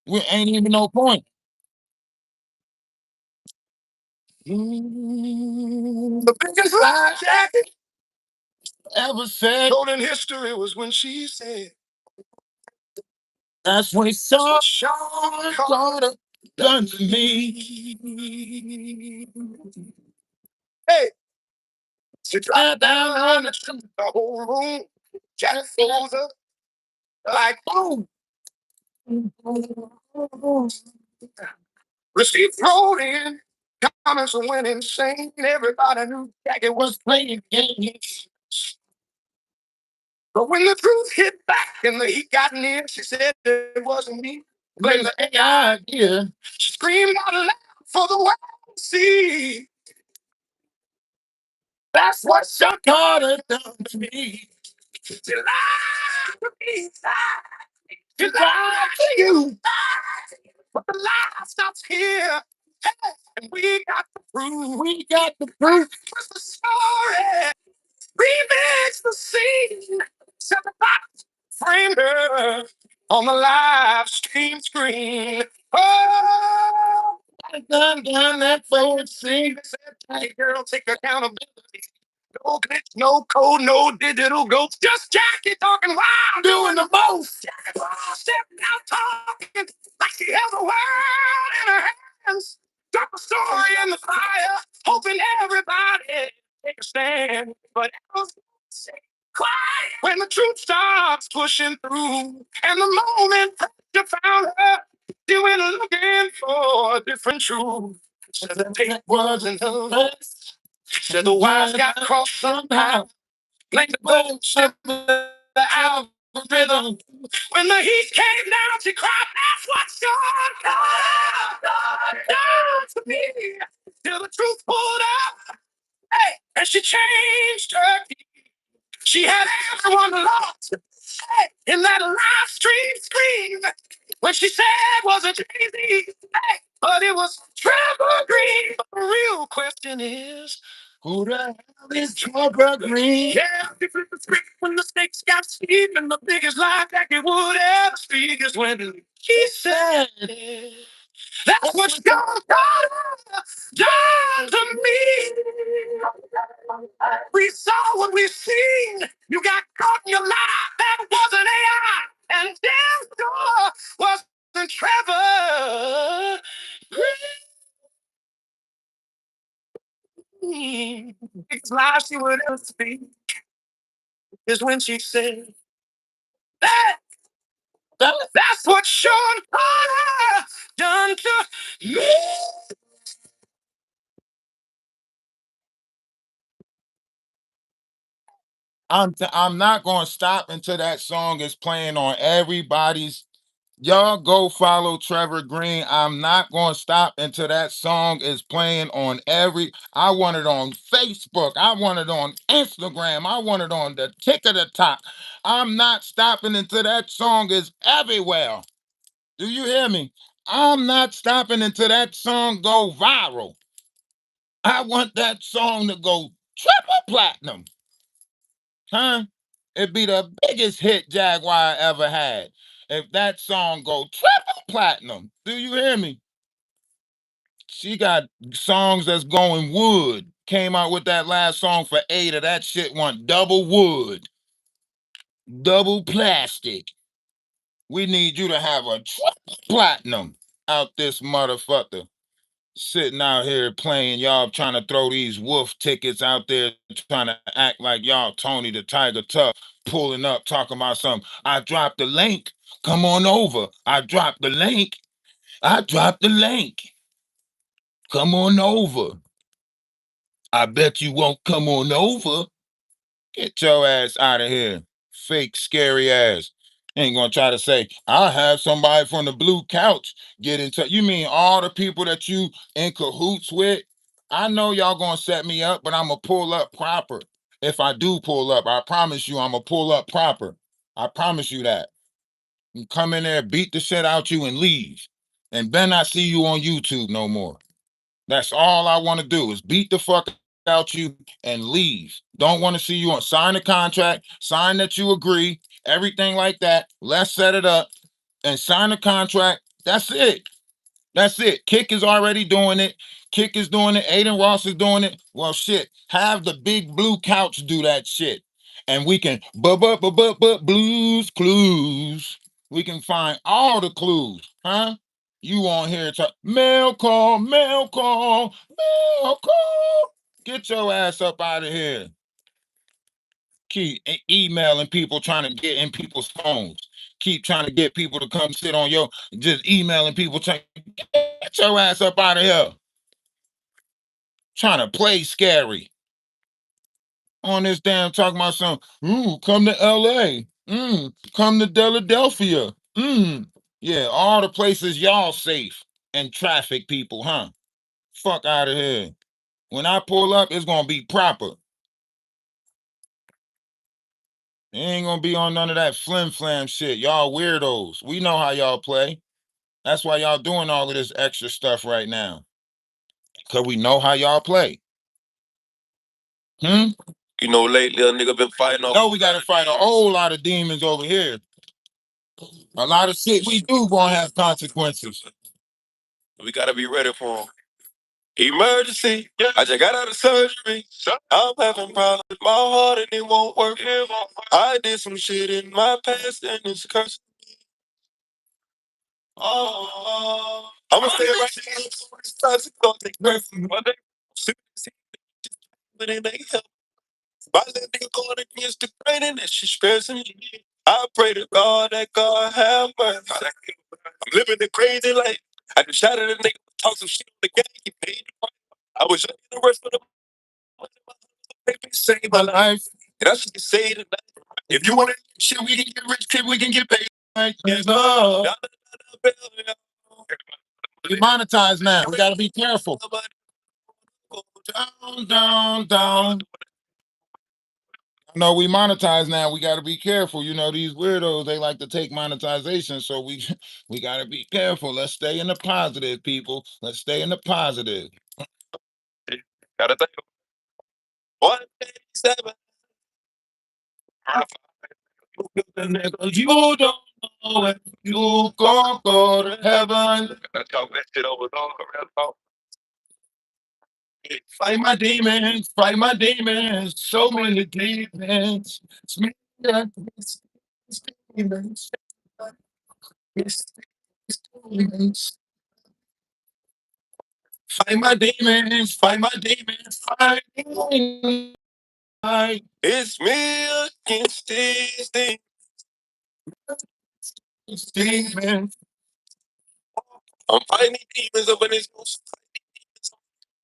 We ain't even no point. The biggest lie Jackie ever said. Told in history was when she said, that's when Sean Carter done to me. Hey, she drive down the street, the whole room. Jack froze up like boom. Receipts rolled in. Comments went insane. Everybody knew Jackie was playing games. But when the truth hit back and the heat got near, she said it wasn't me. Blame the AI. Yeah. She screamed out loud for the world to see. That's what Sean Carter done to me. She lied to me. She lied to you. But the lie stops here. Hey, and we got the proof. We got the proof. What's the story? Remix the scene. Set the box. Frame her on the live stream screen. Oh, done that forward scene. Said, hey, girl, take accountability. No glitch, no code, no digital ghost. Just Jackie talking wild, doing the most. Jackie Wild stepping out talking like she has a world in her hands. Drop a story in the fire, hoping everybody take a stand. But quiet when the truth starts pushing through. And the moment you found her, you went looking for a different truth. Said the tape wasn't her. Said the wires got crossed somehow. Like the bullshit of the algorithm. When the heat came down, she cried, that's what's going on down to me. Till the truth pulled up, hey, and she changed her key. She had everyone lost, hey, in that live stream screen. What she said wasn't easy, hey, but it was Trevor Green. But the real question is, who the hell is Trevor Green? Yeah, they flipped the script when the stakes got steep, and the biggest lie that he would ever speak is when he said, that's what God done to me. We saw what we seen. You got caught in your lie. That wasn't AI. And damn sure wasn't Trevor Green. Biggest lie she would ever speak is when she said, that, that's what Sean Carter done to me. I'm not gonna stop until that song is playing on everybody's. Y'all go follow Trevor Green. I'm not gonna stop until that song is playing on every. I want it on Facebook. I want it on Instagram. I want it on the tick of the top. I'm not stopping until that song is everywhere. Do you hear me? I'm not stopping until that song go viral. I want that song to go triple platinum. Huh? It'd be the biggest hit Jaguar ever had if that song go triple platinum. Do you hear me? She got songs that's going wood. Came out with that last song for Ada. That shit went double wood, double plastic. We need you to have a triple platinum out this motherfucker. sitting out here playing, y'all trying to throw these wolf tickets out there, trying to act like y'all Tony the Tiger Tough, pulling up, talking about something. I dropped the link. Come on over. I dropped the link. I dropped the link. Come on over. I bet you won't come on over. Get your ass out of here. Fake, scary ass. Ain't gonna try to say, I'll have somebody from the blue couch get in touch. You mean all the people that you in cahoots with? I know y'all gonna set me up, but I'm gonna pull up proper. If I do pull up, I promise you I'm gonna pull up proper. I promise you that. You come in there, beat the shit out you, and leave. And then I see you on YouTube no more. That's all I want to do is beat the fuck out you and leave. Don't want to see you on sign the contract, sign that you agree, everything like that. Let's set it up and sign the contract. That's it. That's it. Kick is already doing it. Kick is doing it. Aiden Ross is doing it. Well, shit. Have the big blue couch do that shit. And we can blues clues. We can find all the clues, huh? You on here to mail call, mail call, mail call. Get your ass up out of here. Keep emailing people, trying to get in people's phones. Keep trying to get people to come sit on your, just emailing people, trying get your ass up out of here. Trying to play scary. On this damn talking about some, come to LA. Come to Philadelphia. Yeah, all the places y'all safe and traffic people, huh? Fuck out of here. When I pull up, it's gonna be proper. It ain't gonna be on none of that flim flam shit. Y'all weirdos. We know how y'all play. That's why y'all doing all of this extra stuff right now. Cause we know how y'all play. You know, lately a nigga been fighting off. No, we gotta fight a whole lot of demons over here. A lot of shit we do gonna have consequences. We gotta be ready for him. Emergency. I just got out of surgery. I'm having problems with my heart and it won't work. I did some shit in my past and it's cursed. Oh, I'ma stay right here. But it ain't help. My little nigga going against the grain and that shit stressing me. I pray to God that God have mercy. I'm living the crazy life. I just shot at a nigga, talk some shit on the game. He paid the price. I was shutting the rest of the save my life. And I should say tonight, if you want to shit, we can get rich, kid, we can get paid. We monetize now. We gotta be careful. Down, down, down. No, we monetize now. We gotta be careful. You know, these weirdos, they like to take monetization. So we gotta be careful. Let's stay in the positive, people. Let's stay in the positive. Gotta think. 187. You don't know if you gon' go to heaven. Talk that shit over and Fight my demons, fight my demons. So many demons. It's me, yeah, it's demons. It's demons. Fight my demons, fight my demons, fight demons. it's me against these things. It's demons. I'm fighting these demons up in this house.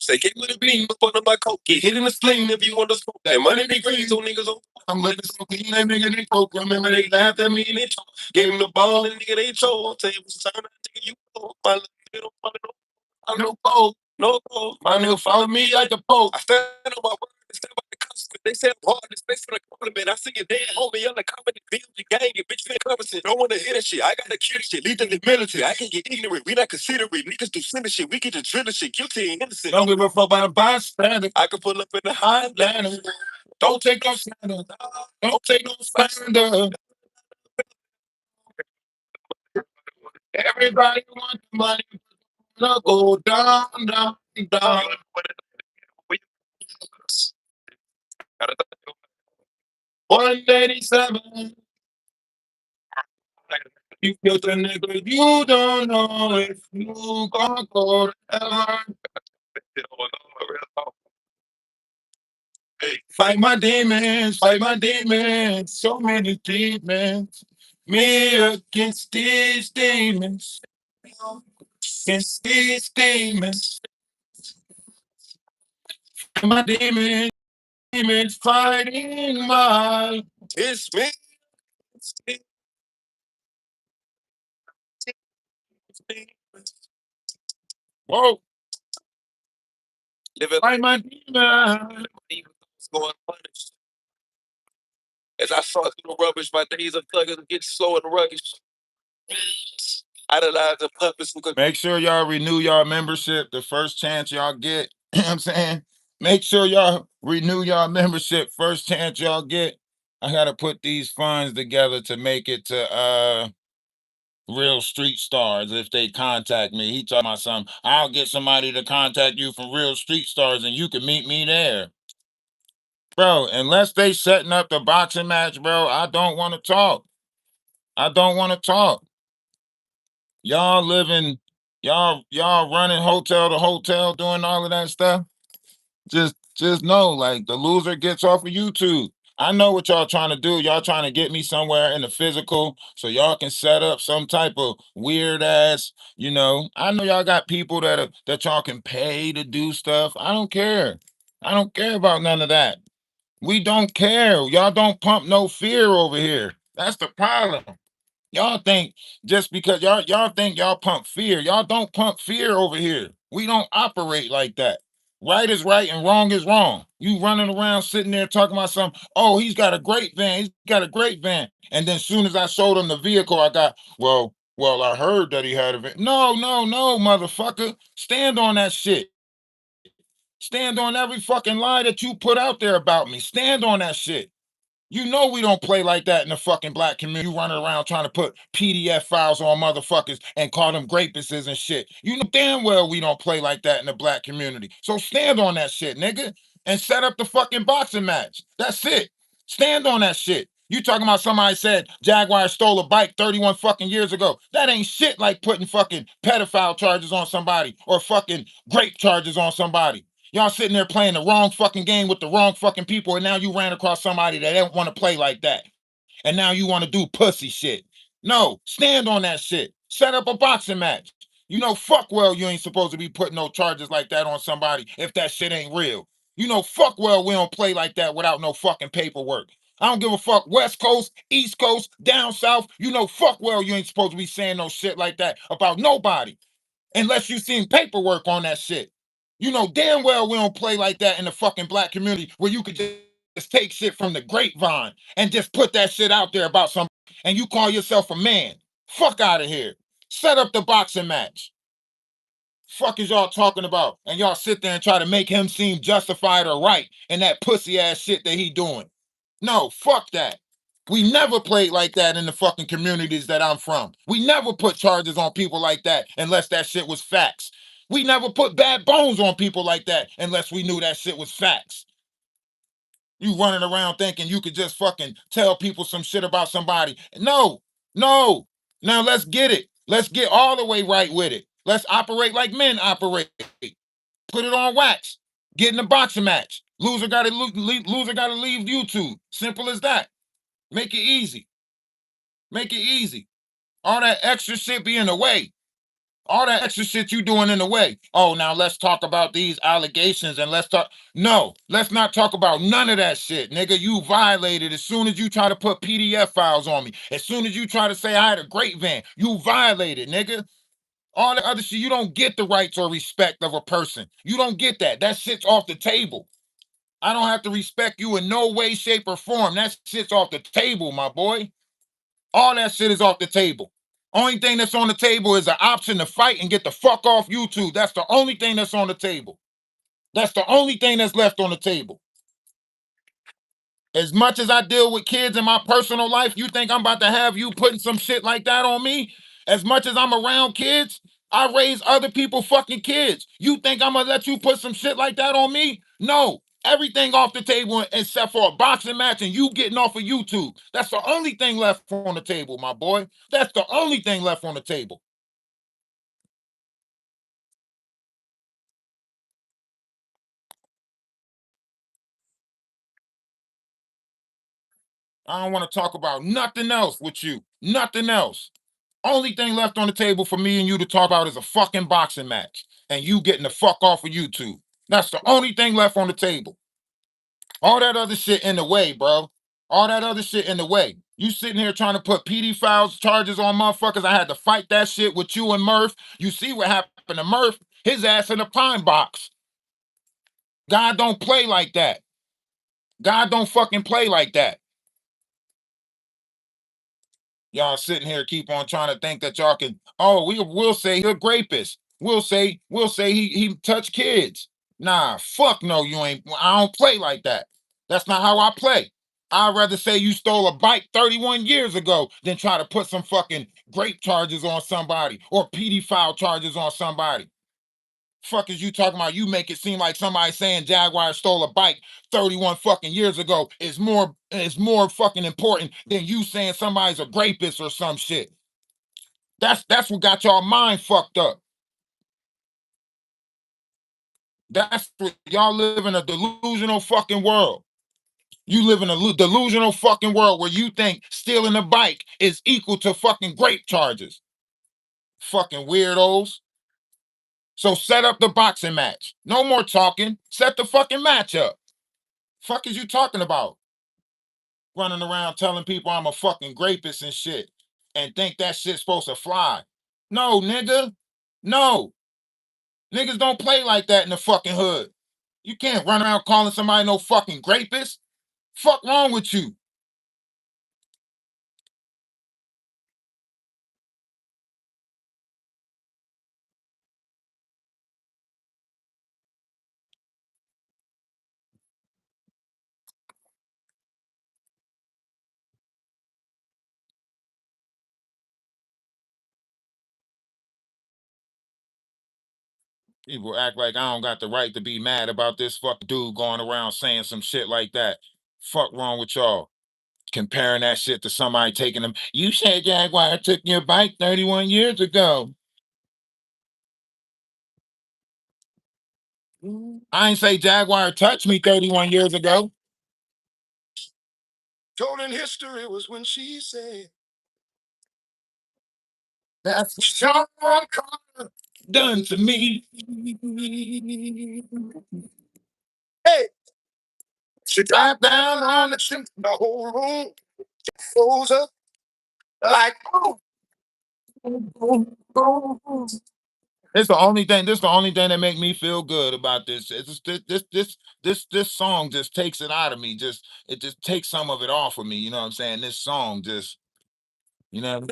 Say, get with a beam up under my coat. Get hit in the sling if you want to smoke. That money be green, so niggas on. I'm living so clean, that nigga they coke. Remember they laughed at me and they talk. Gave him the ball and nigga they chose. Tell you what's time, nigga you go. My little nigga don't want it. I'm no gold, no gold. My nigga follow me like the Pope. I stand on my word and stand by the customer. They say I'm hard, it's space for the compliment. I see you dead, homie, on the comedy field. You gang, you bitch, fit conversation. Don't wanna hear that shit. I gotta kill this shit. Lead to the military. I can get ignorant. We not considerate. Niggas do sinner shit. We get the drilling shit. Guilty and innocent. Don't give a fuck about a bystander. I can pull up in the Highlander. Don't take no slander. Don't take no slander. Everybody wants money. Go down, down, down. 187. You killed a nigga, you don't know if you gon' go to heaven. Fight my demons, fight my demons. So many demons. Me against these demons. Against these demons. Fight my demons, demons fighting my. It's me. Whoa. Living Fight my demons. going punished. As I sort through the rubbish, my days of thugging get slow and ruggish. Idolize the purpose. Make sure y'all renew y'all membership the first chance y'all get. You know what I'm saying? Make sure y'all renew y'all membership first chance y'all get. I gotta put these funds together to make it to real street stars if they contact me. He talking about something. I'll get somebody to contact you from real street stars and you can meet me there. Bro, unless they setting up the boxing match, bro, I don't want to talk. I don't want to talk. Y'all living, y'all running hotel to hotel, doing all of that stuff. Just know, like the loser gets off of YouTube. I know what y'all trying to do. Y'all trying to get me somewhere in the physical so y'all can set up some type of weird ass, I know y'all got people that y'all can pay to do stuff. I don't care. I don't care about none of that. We don't care. Y'all don't pump no fear over here. That's the problem. Y'all think just because y'all think y'all pump fear, y'all don't pump fear over here. We don't operate like that. Right is right and wrong is wrong. You running around sitting there talking about something. Oh, he's got a great van. He's got a great van. And then soon as I showed him the vehicle, I got, well, I heard that he had a van. No, no, no, motherfucker. Stand on that shit. Stand on every fucking lie that you put out there about me. Stand on that shit. You know we don't play like that in the fucking black community. You running around trying to put PDF files on motherfuckers and call them grapists and shit. You know damn well we don't play like that in the black community. So stand on that shit, nigga, and set up the fucking boxing match. That's it. Stand on that shit. You talking about somebody said Jaguar stole a bike 31 fucking years ago. That ain't shit like putting fucking pedophile charges on somebody or fucking rape charges on somebody. Y'all sitting there playing the wrong fucking game with the wrong fucking people, and now you ran across somebody that don't want to play like that. And now you want to do pussy shit. No, stand on that shit. Set up a boxing match. You know, fuck well, you ain't supposed to be putting no charges like that on somebody if that shit ain't real. You know, fuck well, we don't play like that without no fucking paperwork. I don't give a fuck, West Coast, East Coast, down South. You know, fuck well, you ain't supposed to be saying no shit like that about nobody unless you seen paperwork on that shit. You know damn well we don't play like that in the fucking black community where you could just take shit from the grapevine and just put that shit out there about something and you call yourself a man. Fuck out of here. Set up the boxing match. Fuck is y'all talking about? And y'all sit there and try to make him seem justified or right in that pussy ass shit that he doing. No, fuck that. We never played like that in the fucking communities that I'm from. We never put charges on people like that unless that shit was facts. We never put bad bones on people like that unless we knew that shit was facts. You running around thinking you could just fucking tell people some shit about somebody. No, no. Now let's get it. Let's get all the way right with it. Let's operate like men operate. Put it on wax. Get in the boxing match. Loser gotta leave YouTube. Simple as that. Make it easy. Make it easy. All that extra shit be in the way. All that extra shit you doing in the way. Oh, now let's talk about these allegations and let's talk. No, let's not talk about none of that shit, nigga. You violated as soon as you try to put PDF files on me. As soon as you try to say I had a great van, you violated, nigga. All the other shit, you don't get the rights or respect of a person. You don't get that. That shit's off the table. I don't have to respect you in no way, shape, or form. That shit's off the table, my boy. All that shit is off the table. Only thing that's on the table is an option to fight and get the fuck off YouTube. That's the only thing that's on the table. That's the only thing that's left on the table. As much as I deal with kids in my personal life, you think I'm about to have you putting some shit like that on me? As much as I'm around kids, I raise other people fucking kids. You think I'm gonna let you put some shit like that on me? No. Everything off the table except for a boxing match and you getting off of YouTube. That's the only thing left on the table, my boy. That's the only thing left on the table. I don't want to talk about nothing else with you. Nothing else. Only thing left on the table for me and you to talk about is a fucking boxing match. And you getting the fuck off of YouTube. That's the only thing left on the table. All that other shit in the way, bro. All that other shit in the way. You sitting here trying to put PD files charges on motherfuckers. I had to fight that shit with you and Murph. You see what happened to Murph? His ass in the pine box. God don't play like that. God don't fucking play like that. Y'all sitting here keep on trying to think that y'all can, oh, we'll say he's a rapist. We'll say he touched kids. Nah, fuck no, you ain't. I don't play like that. That's not how I play. I'd rather say you stole a bike 31 years ago than try to put some fucking rape charges on somebody or pedophile charges on somebody. Fuck is you talking about? You make it seem like somebody saying Jaguar stole a bike 31 fucking years ago is more fucking important than you saying somebody's a rapist or some shit. That's what got y'all mind fucked up. That's what y'all live in, a delusional fucking world. You live in a delusional fucking world where you think stealing a bike is equal to fucking rape charges. Fucking weirdos. So set up the boxing match. No more talking. Set the fucking match up. Fuck is you talking about? Running around telling people I'm a fucking rapist and shit and think that shit's supposed to fly. No, nigga. No. Niggas don't play like that in the fucking hood. You can't run around calling somebody no fucking rapist. Fuck wrong with you? People act like I don't got the right to be mad about this fucking dude going around saying some shit like that. Fuck wrong with y'all? Comparing that shit to somebody taking them. You said Jaguar took your bike 31 years ago. I ain't say Jaguar touched me 31 years ago. Told in history was when she said, that's what Sean Carter done to me. Hey, she dropped down on the street, the whole room froze up like, oh, oh, oh. It's the only thing. This the only thing that make me feel good about this. It's just, this song just takes it out of me. It just takes some of it off of me. You know what I'm saying? This song just, you know.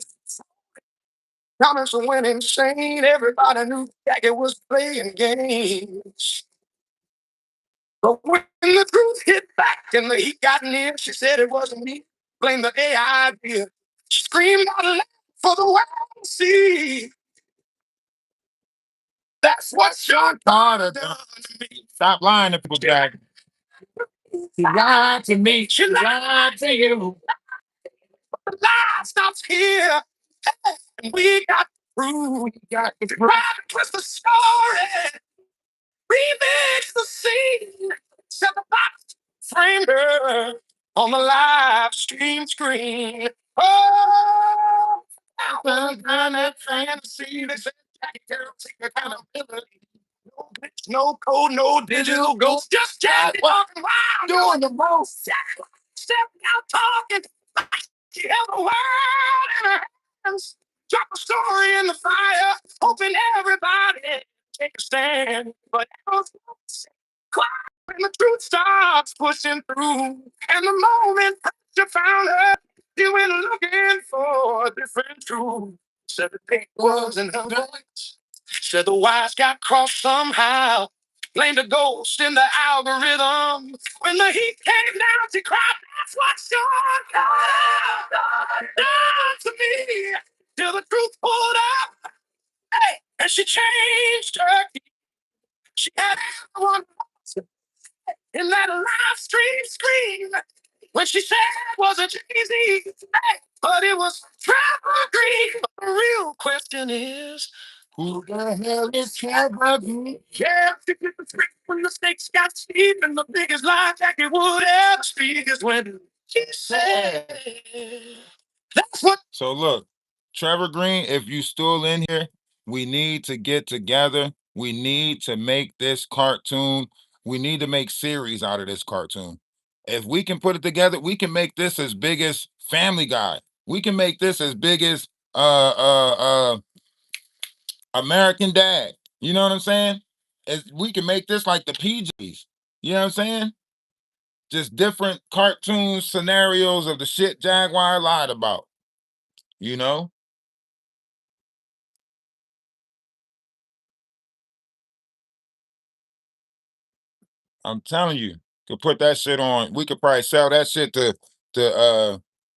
Comments went insane. Everybody knew Jackie was playing games. But when the truth hit back and the heat got near, she said it wasn't me. Blamed the AI idea. She screamed out loud for the world to see. That's what Sean Carter done to me. Stop lying to people, Jack. She lied to me. She lied to you. The lie stops here. And we got to prove. We got to twist the story. Remix the scene. Set the box. Frame her on the live stream screen. Oh, I'm gonna fantasy. They said Jackie Carroll take accountability. No glitch, no code, no digital ghost. Just Jackie walking around doing the most. Jackie stepping out talking like she held the world in her hands. Drop a story in the fire, hoping everybody take a stand. But when the truth starts pushing through, and the moment you found her, you went looking for a different truth. Said the pink wasn't her voice. Said the wires got crossed somehow. Blamed the ghost in the algorithm. When the heat came down, she cried, that's what Sean done to me. Till the truth pulled out, hey, and she changed her key. She had everyone in that live stream screen. When she said it wasn't easy, but it was Trevor Green. The real question is, who the hell is Trevor Green? Yeah, she did the trick when the stakes got steep, and the biggest lie Jackie would ever speak is when She said, that's what. So look, Trevor Green, if you still in here, we need to get together. We need to make this cartoon. We need to make series out of this cartoon. If we can put it together, we can make this as big as Family Guy. We can make this as big as American Dad. You know what I'm saying? We can make this like the PGs. You know what I'm saying? Just different cartoon scenarios of the shit Jaguar lied about. You know? I'm telling you, could put that shit on. We could probably sell that shit to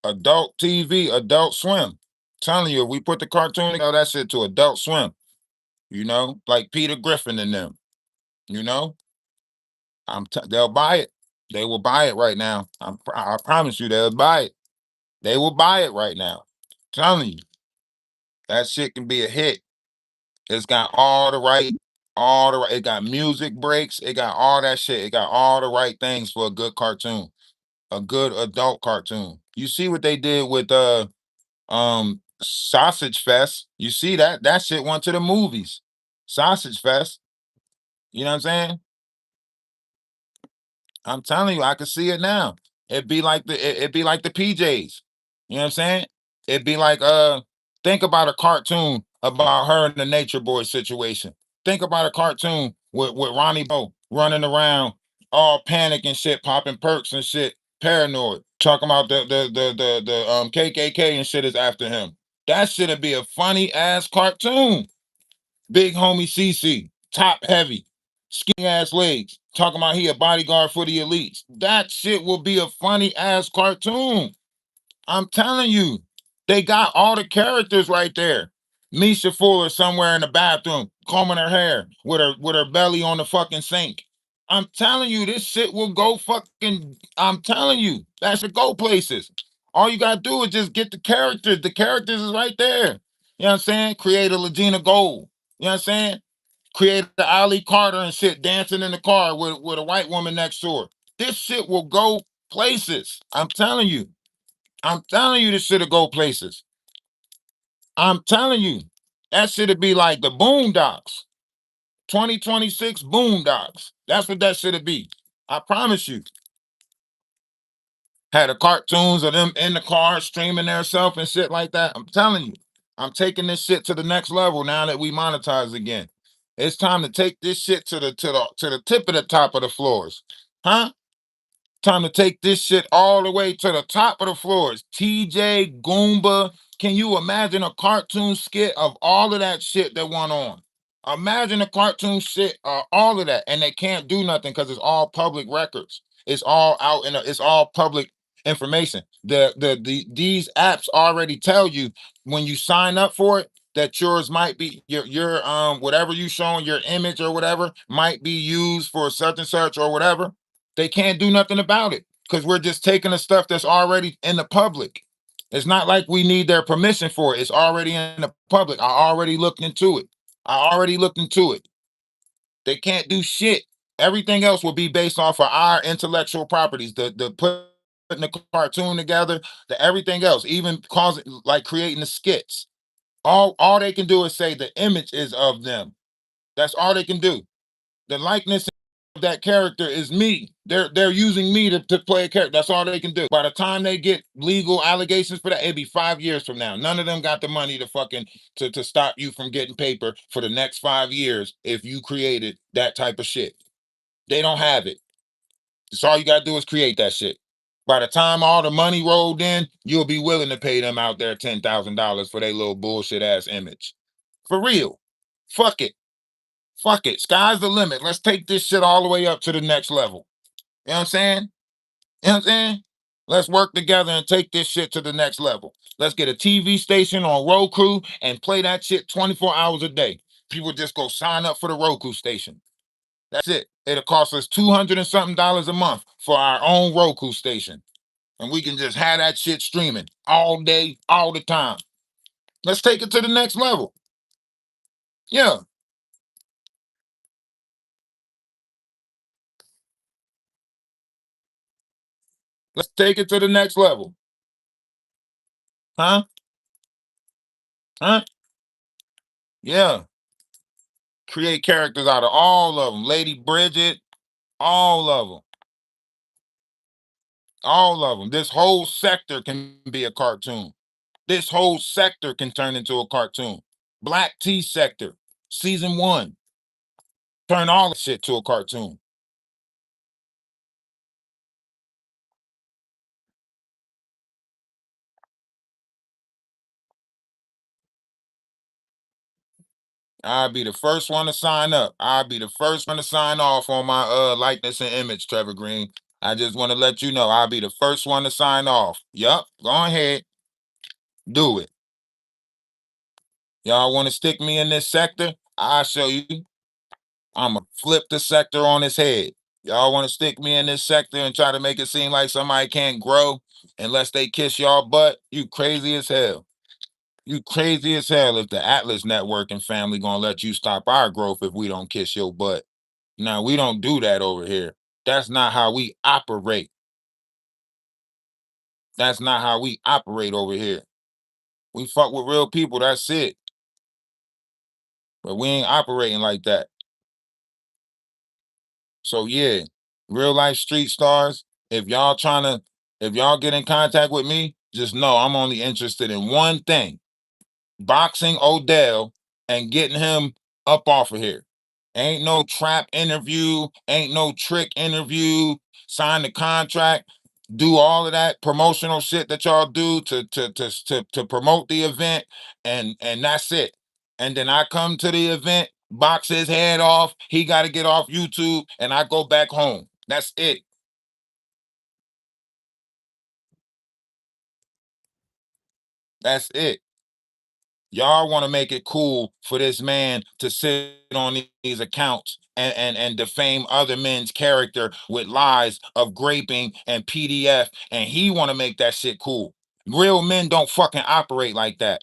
adult TV, Adult Swim. Telling you, if we put the cartoon, sell that shit to Adult Swim. You know, like Peter Griffin and them. You know, they'll buy it. They will buy it right now. I promise you, they'll buy it. They will buy it right now. Telling you, that shit can be a hit. It's got it got music breaks. It got all that shit. It got all the right things for a good cartoon. A good adult cartoon. You see what they did with Sausage Fest. You see that shit went to the movies. Sausage Fest. You know what I'm saying? I'm telling you, I can see it now. It'd be like the PJs. You know what I'm saying? It'd be like think about a cartoon about her and the Nature Boy situation. Think about a cartoon with Ronnie Bo running around all panic and shit, popping perks and shit, paranoid, talking about the KKK and shit is after him. That shit'd be a funny ass cartoon. Big homie CC, top heavy, skinny ass legs, talking about he a bodyguard for the elites. That shit will be a funny ass cartoon. I'm telling you, they got all the characters right there. Misha Fuller somewhere in the bathroom, combing her hair with her belly on the fucking sink. I'm telling you, this shit will go fucking. I'm telling you, that should go places. All you gotta do is just get the characters. The characters is right there. You know what I'm saying? Create a Legina Gold. You know what I'm saying? Create the Ali Carter and shit dancing in the car with a white woman next to her. This shit will go places. I'm telling you. I'm telling you, this shit'll go places. I'm telling you, that shit'll be like the Boondocks, 2026 Boondocks. That's what that shit'll be. I promise you. Had the cartoons of them in the car streaming their self and shit like that. I'm telling you, I'm taking this shit to the next level now that we monetize again. It's time to take this shit to the tip of the top of the floors, huh? Time to take this shit all the way to the top of the floors. TJ, Goomba. Can you imagine a cartoon skit of all of that shit that went on? Imagine a cartoon shit, all of that, and they can't do nothing because it's all public records. It's all out in. It's all public information. These apps already tell you when you sign up for it that yours might be your whatever you showing your image or whatever might be used for such and such or whatever. They can't do nothing about it because we're just taking the stuff that's already in the public. It's not like we need their permission for it. It's already in the public. I already looked into it. I already looked into it. They can't do shit. Everything else will be based off of our intellectual properties. The putting the cartoon together, the everything else, even causing like creating the skits. All they can do is say the image is of them. That's all they can do. The likeness of that character is me. They're using me to play a character. That's all they can do. By the time they get legal allegations for that, it'd be 5 years from now. None of them got the money to fucking to stop you from getting paper for the next 5 years if you created that type of shit. They don't have it. That's all you gotta do is create that shit. By the time all the money rolled in, you'll be willing to pay them out there $10,000 for their little bullshit ass image. For real. Fuck it. Fuck it. Sky's the limit. Let's take this shit all the way up to the next level. You know what I'm saying? You know what I'm saying? Let's work together and take this shit to the next level. Let's get a TV station on Roku and play that shit 24 hours a day. People just go sign up for the Roku station. That's it. It'll cost us 200 and something dollars a month for our own Roku station. And we can just have that shit streaming all day, all the time. Let's take it to the next level. Yeah. Let's take it to the next level. Huh? Huh? Yeah. Create characters out of all of them. Lady Bridget, all of them. All of them. This whole sector can be a cartoon. This whole sector can turn into a cartoon. Black Tea Sector, season 1. Turn all the shit to a cartoon. I'll be the first one to sign up. I'll be the first one to sign off on my likeness and image, Trevor Green. I just want to let you know I'll be the first one to sign off. Yup, go ahead. Do it. Y'all want to stick me in this sector? I'll show you. I'ma flip the sector on its head. Y'all want to stick me in this sector and try to make it seem like somebody can't grow unless they kiss y'all butt? You crazy as hell. You crazy as hell if the Atlas Network and family gonna let you stop our growth if we don't kiss your butt. Now, we don't do that over here. That's not how we operate. That's not how we operate over here. We fuck with real people, that's it. But we ain't operating like that. So yeah, real life street stars, if y'all get in contact with me, just know I'm only interested in one thing: boxing Odell and getting him up off of here. Ain't no trap interview, ain't no trick interview, sign the contract, do all of that promotional shit that y'all do to promote the event, and that's it. And then I come to the event, box his head off, he got to get off YouTube, and I go back home. That's it. That's it. Y'all want to make it cool for this man to sit on these accounts and defame other men's character with lies of graping and PDF, and he want to make that shit cool. Real men don't fucking operate like that.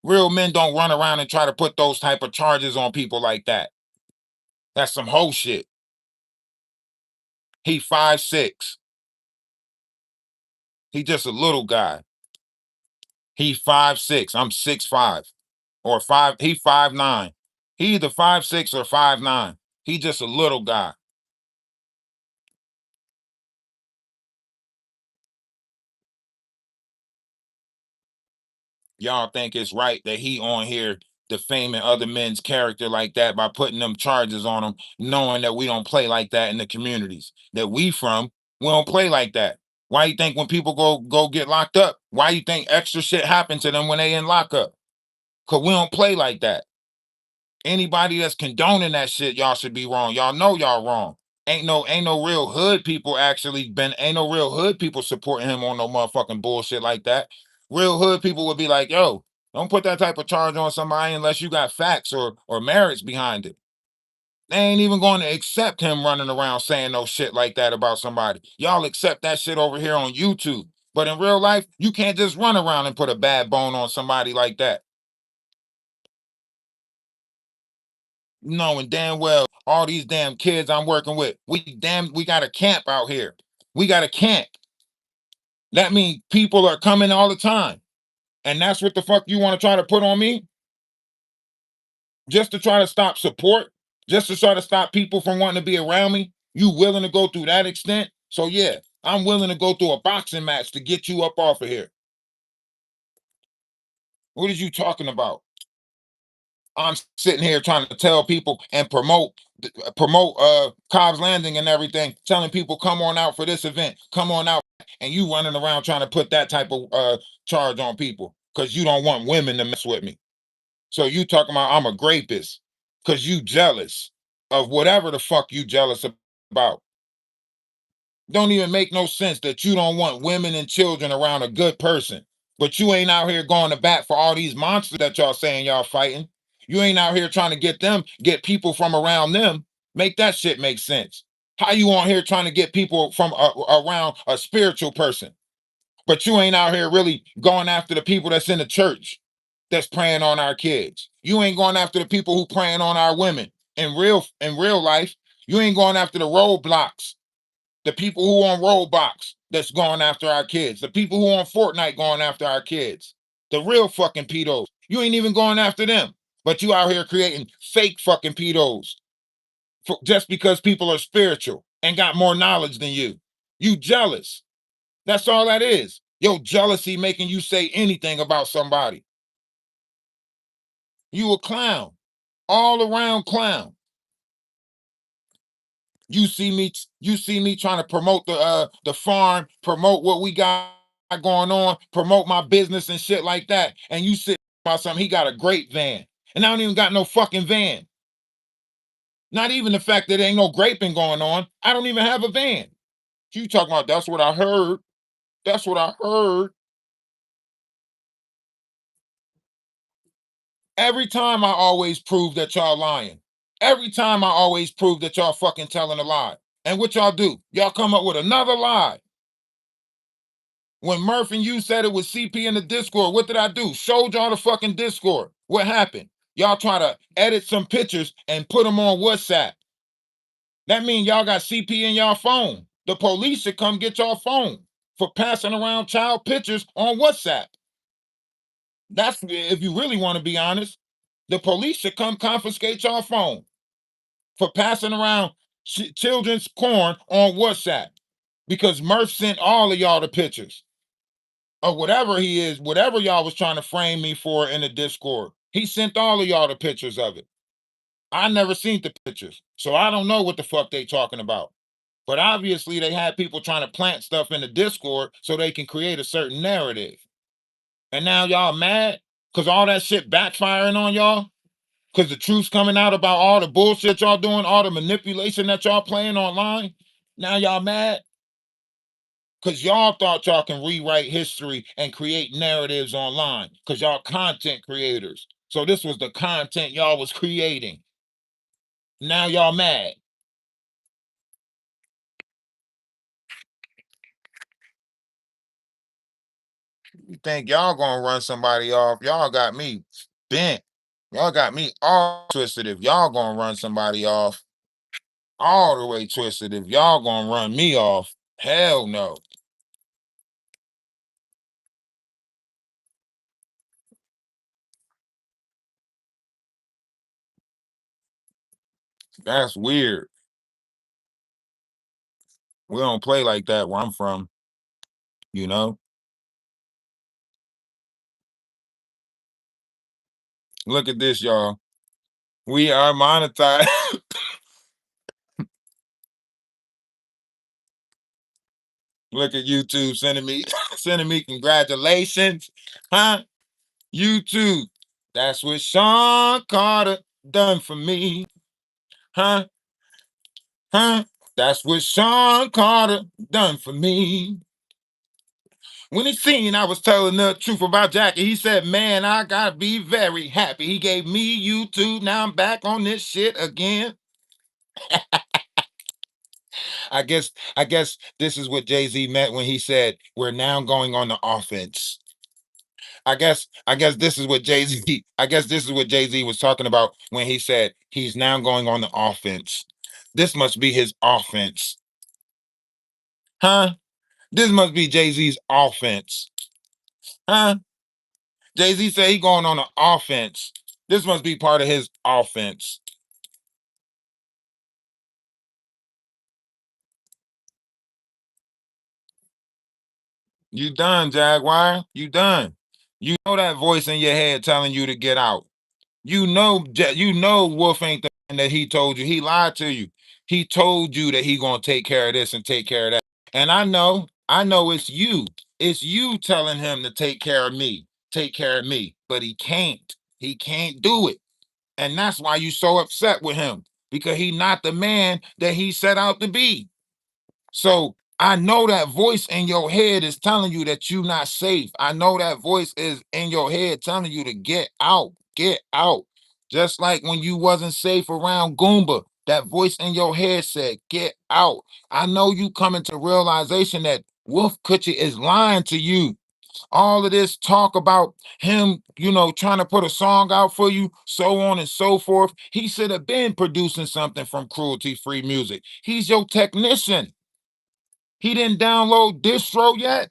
Real men don't run around and try to put those type of charges on people like that. That's some whole shit. He 5'6". He just a little guy. He 5'6". I'm 6'5". Or five, he 5'9". He either 5'6" or 5'9". He just a little guy. Y'all think it's right that he on here defaming other men's character like that by putting them charges on them, knowing that we don't play like that in the communities that we from. We don't play like that. Why you think when people go get locked up, why you think extra shit happened to them when they in lockup? Cause we don't play like that. Anybody that's condoning that shit, y'all should be wrong. Y'all know y'all wrong. Ain't no real hood people ain't no real hood people supporting him on no motherfucking bullshit like that. Real hood people would be like, yo, don't put that type of charge on somebody unless you got facts or merits behind it. They ain't even going to accept him running around saying no shit like that about somebody. Y'all accept that shit over here on YouTube. But in real life, you can't just run around and put a bad bone on somebody like that. Knowing damn well all these damn kids I'm working with, we got a camp out here. We got a camp. That means people are coming all the time. And that's what the fuck you want to try to put on me? Just to try to stop support? Just to try to stop people from wanting to be around me? You willing to go through that extent? So yeah, I'm willing to go through a boxing match to get you up off of here. What are you talking about? I'm sitting here trying to tell people and promote Cobb's Landing and everything, telling people come on out for this event, come on out, and you running around trying to put that type of charge on people because you don't want women to mess with me. So you talking about I'm a grapist because you jealous of whatever the fuck you jealous about. Don't even make no sense that you don't want women and children around a good person, but you ain't out here going to bat for all these monsters that y'all saying y'all fighting. You ain't out here trying to get people from around them. Make that shit make sense. How you on here trying to get people from around a spiritual person, but you ain't out here really going after the people that's in the church that's praying on our kids. You ain't going after the people who praying on our women in real life. You ain't going after the roadblocks The people who on Roblox that's going after our kids. The people who on Fortnite going after our kids. The real fucking pedos. You ain't even going after them. But you out here creating fake fucking pedos just because people are spiritual and got more knowledge than you. You jealous. That's all that is. Your jealousy making you say anything about somebody. You a clown. All around clown. You see me trying to promote the farm, promote what we got going on, promote my business and shit like that. And you sit about something, he got a great van. And I don't even got no fucking van. Not even the fact that there ain't no graping going on. I don't even have a van. You talking about that's what I heard. That's what I heard. Every time I always prove that y'all lying. Every time I always prove that y'all fucking telling a lie. And what y'all do? Y'all come up with another lie. When Murph and you said it was CP in the Discord, what did I do? Showed y'all the fucking Discord. What happened? Y'all try to edit some pictures and put them on WhatsApp. That means y'all got CP in y'all phone. The police should come get y'all phone for passing around child pictures on WhatsApp. That's if you really want to be honest. The police should come confiscate y'all phone for passing around children's porn on WhatsApp because Murph sent all of y'all the pictures. Or whatever he is, whatever y'all was trying to frame me for in the Discord. He sent all of y'all the pictures of it. I never seen the pictures, so I don't know what the fuck they talking about. But obviously they had people trying to plant stuff in the Discord so they can create a certain narrative. And now y'all mad because all that shit backfiring on y'all? Because the truth's coming out about all the bullshit y'all doing, all the manipulation that y'all playing online? Now y'all mad? Because y'all thought y'all can rewrite history and create narratives online because y'all content creators. So this was the content y'all was creating. Now y'all mad. You think y'all gonna run somebody off? Y'all got me bent. Y'all got me all twisted if y'all gonna run somebody off. All the way twisted if y'all gonna run me off. Hell no. That's weird. We don't play like that where I'm from, you know? Look at this, y'all. We are monetized. Look at YouTube sending me congratulations. Huh? YouTube. That's what Sean Carter done for me. Huh? Huh? That's what Sean Carter done for me. When he seen I was telling the truth about Jackie, he said, man, I gotta be very happy. He gave me YouTube. Now I'm back on this shit again. I guess this is what Jay-Z meant when he said, we're now going on the offense. I guess this is what Jay-Z, I guess this is what Jay-Z was talking about when he said he's now going on the offense. This must be his offense. Huh? This must be Jay-Z's offense. Huh? Jay-Z said he going on the offense. This must be part of his offense. You done, Jaguar. You done. You know that voice in your head telling you to get out. You know Wolf ain't the man that he told you. He lied to you. He told you that he gonna take care of this and take care of that. And I know it's you. It's you telling him to take care of me, take care of me. But he can't. He can't do it. And that's why you so upset with him. Because he not the man that he set out to be. So I know that voice in your head is telling you that you're not safe. I know that voice is in your head telling you to get out, get out. Just like when you wasn't safe around Goomba, that voice in your head said, get out. I know you coming to realization that Wolf Kutcher is lying to you. All of this talk about him, trying to put a song out for you, so on and so forth. He should have been producing something from cruelty-free music. He's your technician. He didn't download distro yet.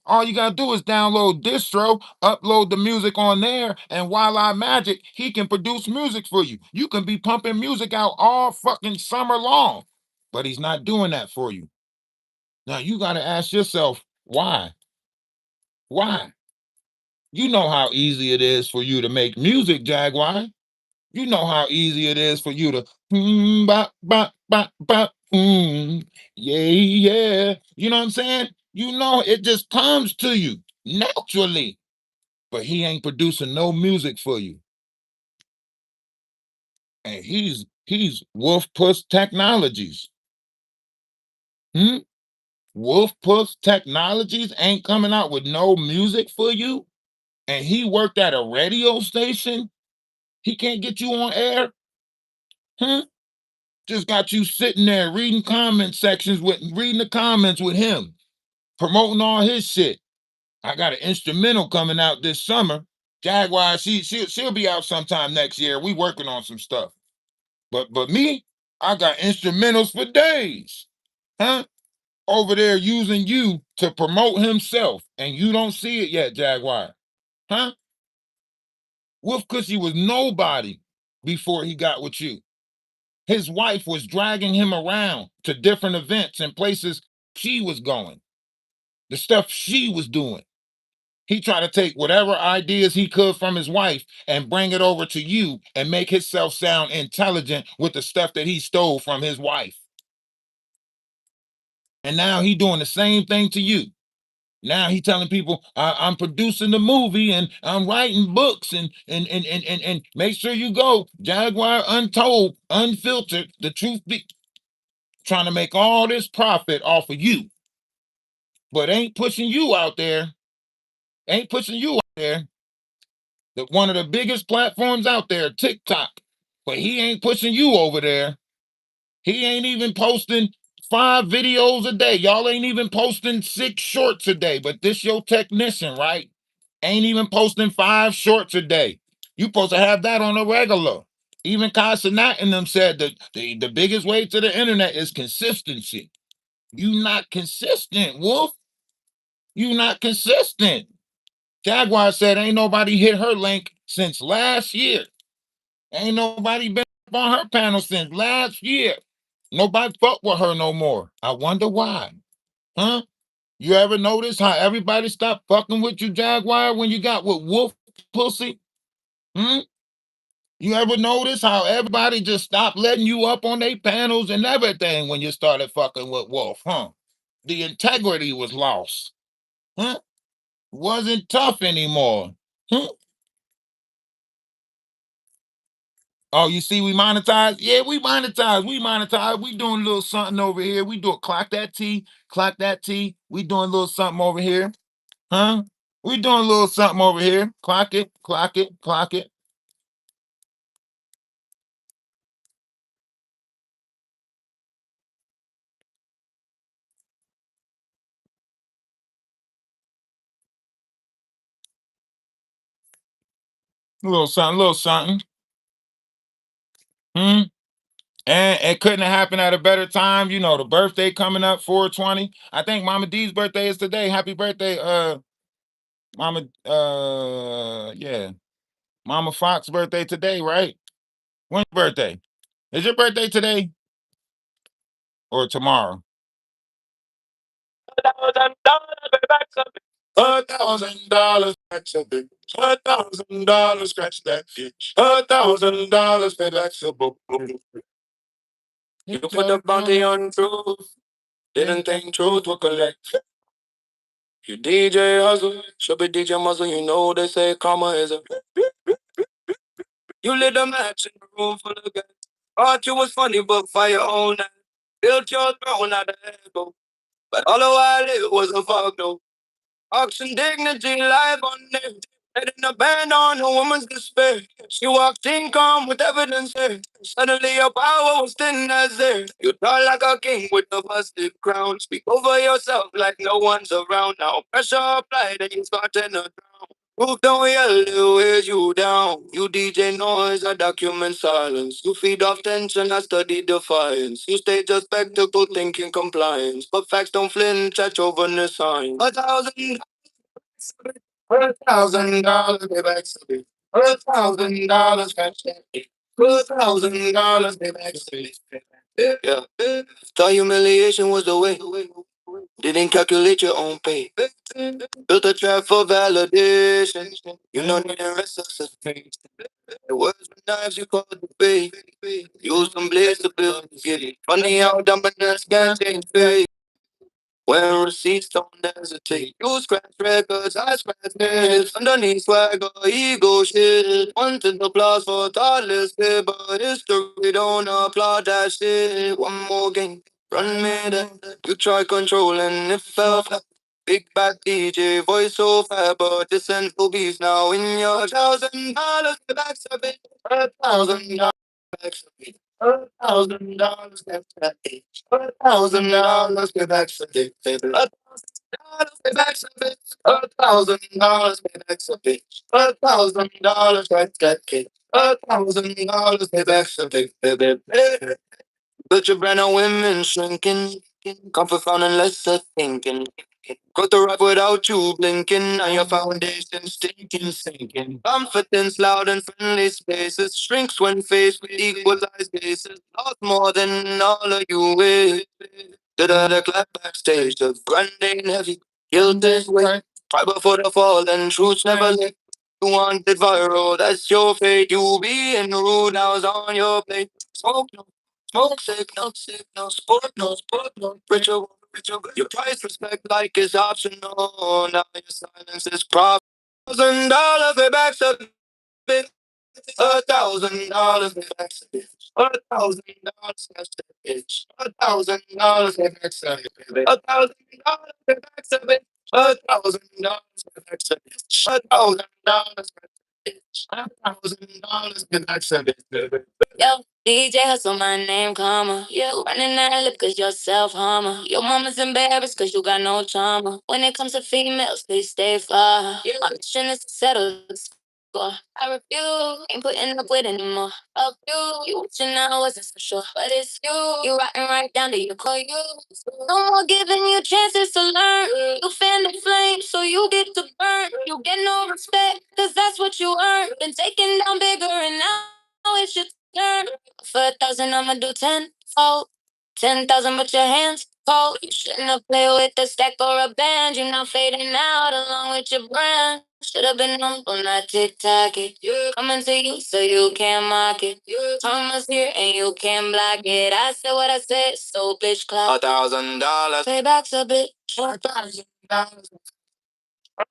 All you gotta do is download distro, upload the music on there, and voila magic, he can produce music for you. You can be pumping music out all fucking summer long, but he's not doing that for you. Now you gotta ask yourself, why? Why? You know how easy it is for you to make music, Jaguar. You know how easy it is for you to bop, bop, bop, bop, yeah, yeah. You know what I'm saying? You know, it just comes to you naturally. But he ain't producing no music for you. And he's Wolf Puss Technologies. Hmm? Wolf Puss Technologies ain't coming out with no music for you. And he worked at a radio station. He can't get you on air. Hmm? Just got you sitting there reading reading the comments with him, promoting all his shit. I got an instrumental coming out this summer. Jaguar, she'll be out sometime next year. We working on some stuff. But me, I got instrumentals for days. Huh? Over there using you to promote himself. And you don't see it yet, Jaguar. Huh? Wolf Cushy was nobody before he got with you. His wife was dragging him around to different events and places she was going, the stuff she was doing. He tried to take whatever ideas he could from his wife and bring it over to you and make himself sound intelligent with the stuff that he stole from his wife. And now he doing the same thing to you. Now he telling people, I'm producing the movie and I'm writing books and make sure you go. Jaguar Untold, Unfiltered, the truth be trying to make all this profit off of you, but ain't pushing you out there. Ain't pushing you out there. The one of the biggest platforms out there, TikTok. But he ain't pushing you over there. He ain't even posting 5 videos a day. Y'all ain't even posting 6 shorts a day. But this your technician, right? Ain't even posting 5 shorts a day. You supposed to have that on a regular. Even Casanat and them said that the biggest way to the internet is consistency. You not consistent, Wolf. You not consistent. Jaguar said ain't nobody hit her link since last year. Ain't nobody been on her panel since last year. Nobody fuck with her no more. I wonder why. Huh? You ever notice how everybody stopped fucking with you, Jaguar, when you got with Wolf Pussy? Hmm? You ever notice how everybody just stopped letting you up on their panels and everything when you started fucking with Wolf, huh? The integrity was lost. Huh? Wasn't tough anymore. Huh? Oh, you see, we monetize? Yeah, we monetize. We monetize. We doing a little something over here. We do clock that T, clock that T. We doing a little something over here. Huh? We doing a little something over here. Clock it, clock it, clock it. A little something, little something. Hmm? And it couldn't have happened at a better time. You know, the birthday coming up, 420. I think Mama D's birthday is today. Happy birthday, Mama, yeah. Mama Fox birthday today, right? When's your birthday? Is your birthday today or tomorrow? $1,000 scratch that bitch. $1,000 scratch that bitch. $1,000 pay back the book. You put the bounty on truth. Didn't think truth would collect. You DJ hustle, should be DJ muzzle. You know they say karma is a. You lit a match in a room full of guys. Thought you was funny, but fire own that. Built your throne out of elbow. But all the while it was a fuck though. Auction dignity live on there. Letting a band on a woman's despair. She walked in calm with evidence there. Suddenly your power was thin as air. You talk like a king with a busted crown. Speak over yourself like no one's around now. Pressure applied and you starting to drown. Move down yellow, wears you down. You DJ noise, I document silence. You feed off tension, I study defiance. You stage a spectacle, thinking compliance. But facts don't flinch at over sign. $1,000 payback to $1,000 cash that. $1,000 payback to yeah. Thought humiliation was the way. Didn't calculate your own pay. Built a trap for validation. You know, needing resuscitate. The words with knives you called the bay. Use some blades to build the city. Funny how dominance can change fate. When receipts don't hesitate, you scratch records, I scratch nails. Underneath swagger, ego shit. Wanted applause for thoughtless shit, but history don't applaud that shit. One more game, run me that. You try controlling, it fell flat. Big bad DJ, voice so fat, but the central beast now in your $1,000 back of it. $1,000 back of it. $1,000 back of it. $1,000 back of it. $1,000 back of it. $1,000 back of it. $1,000 back of it. $1,000 back of it. But your brand of women shrinking. Comfort found and lesser thinking. Got to rap without you blinking, and your foundation stinking, sinking. Confidence loud and friendly spaces shrinks when faced with equalized bases. Lost more than all of you with. Da clap backstage, the grand ain't heavy, guilt is weight. Try before the fall, and truths never late. You want it viral, that's your fate. You being rude, now it's on your plate. Smoke no, smoke sick, no sport, no, richer, your price respect like it's optional. Now your silence is profit. $1,000 payback to bit. $1,000 payback to bit. $1,000 cash to bitch. $1,000 payback to bit. $1,000 payback to bit. $1,000 payback to bitch. $1,000 bitch. $1,000 payback to bitch. Yo, DJ hustle, my name, comma. You running that lip cause you're self-harmer. Your mama's embarrassed cause you got no trauma. When it comes to females, they stay far. My mission is to settle the score. I refuse, ain't putting up with anymore. Fuck you watching now wasn't so sure. But it's you rotting right down to your core. No more giving you chances to learn. You fan the flame, so you get to burn. You get no respect, cause that's what you earn. Been taken down bigger and now it's your turn. For 1,000, I'ma do 10. Oh, 10,000, but your hands cold. You shouldn't have played with a stack or a band. You're now fading out along with your brand. Should have been humble, not TikTok it. Coming to you so you can't mock it. Thomas here and you can't block it. I said what I said, so bitch clap. $1,000. Payback's a bitch. $1,000.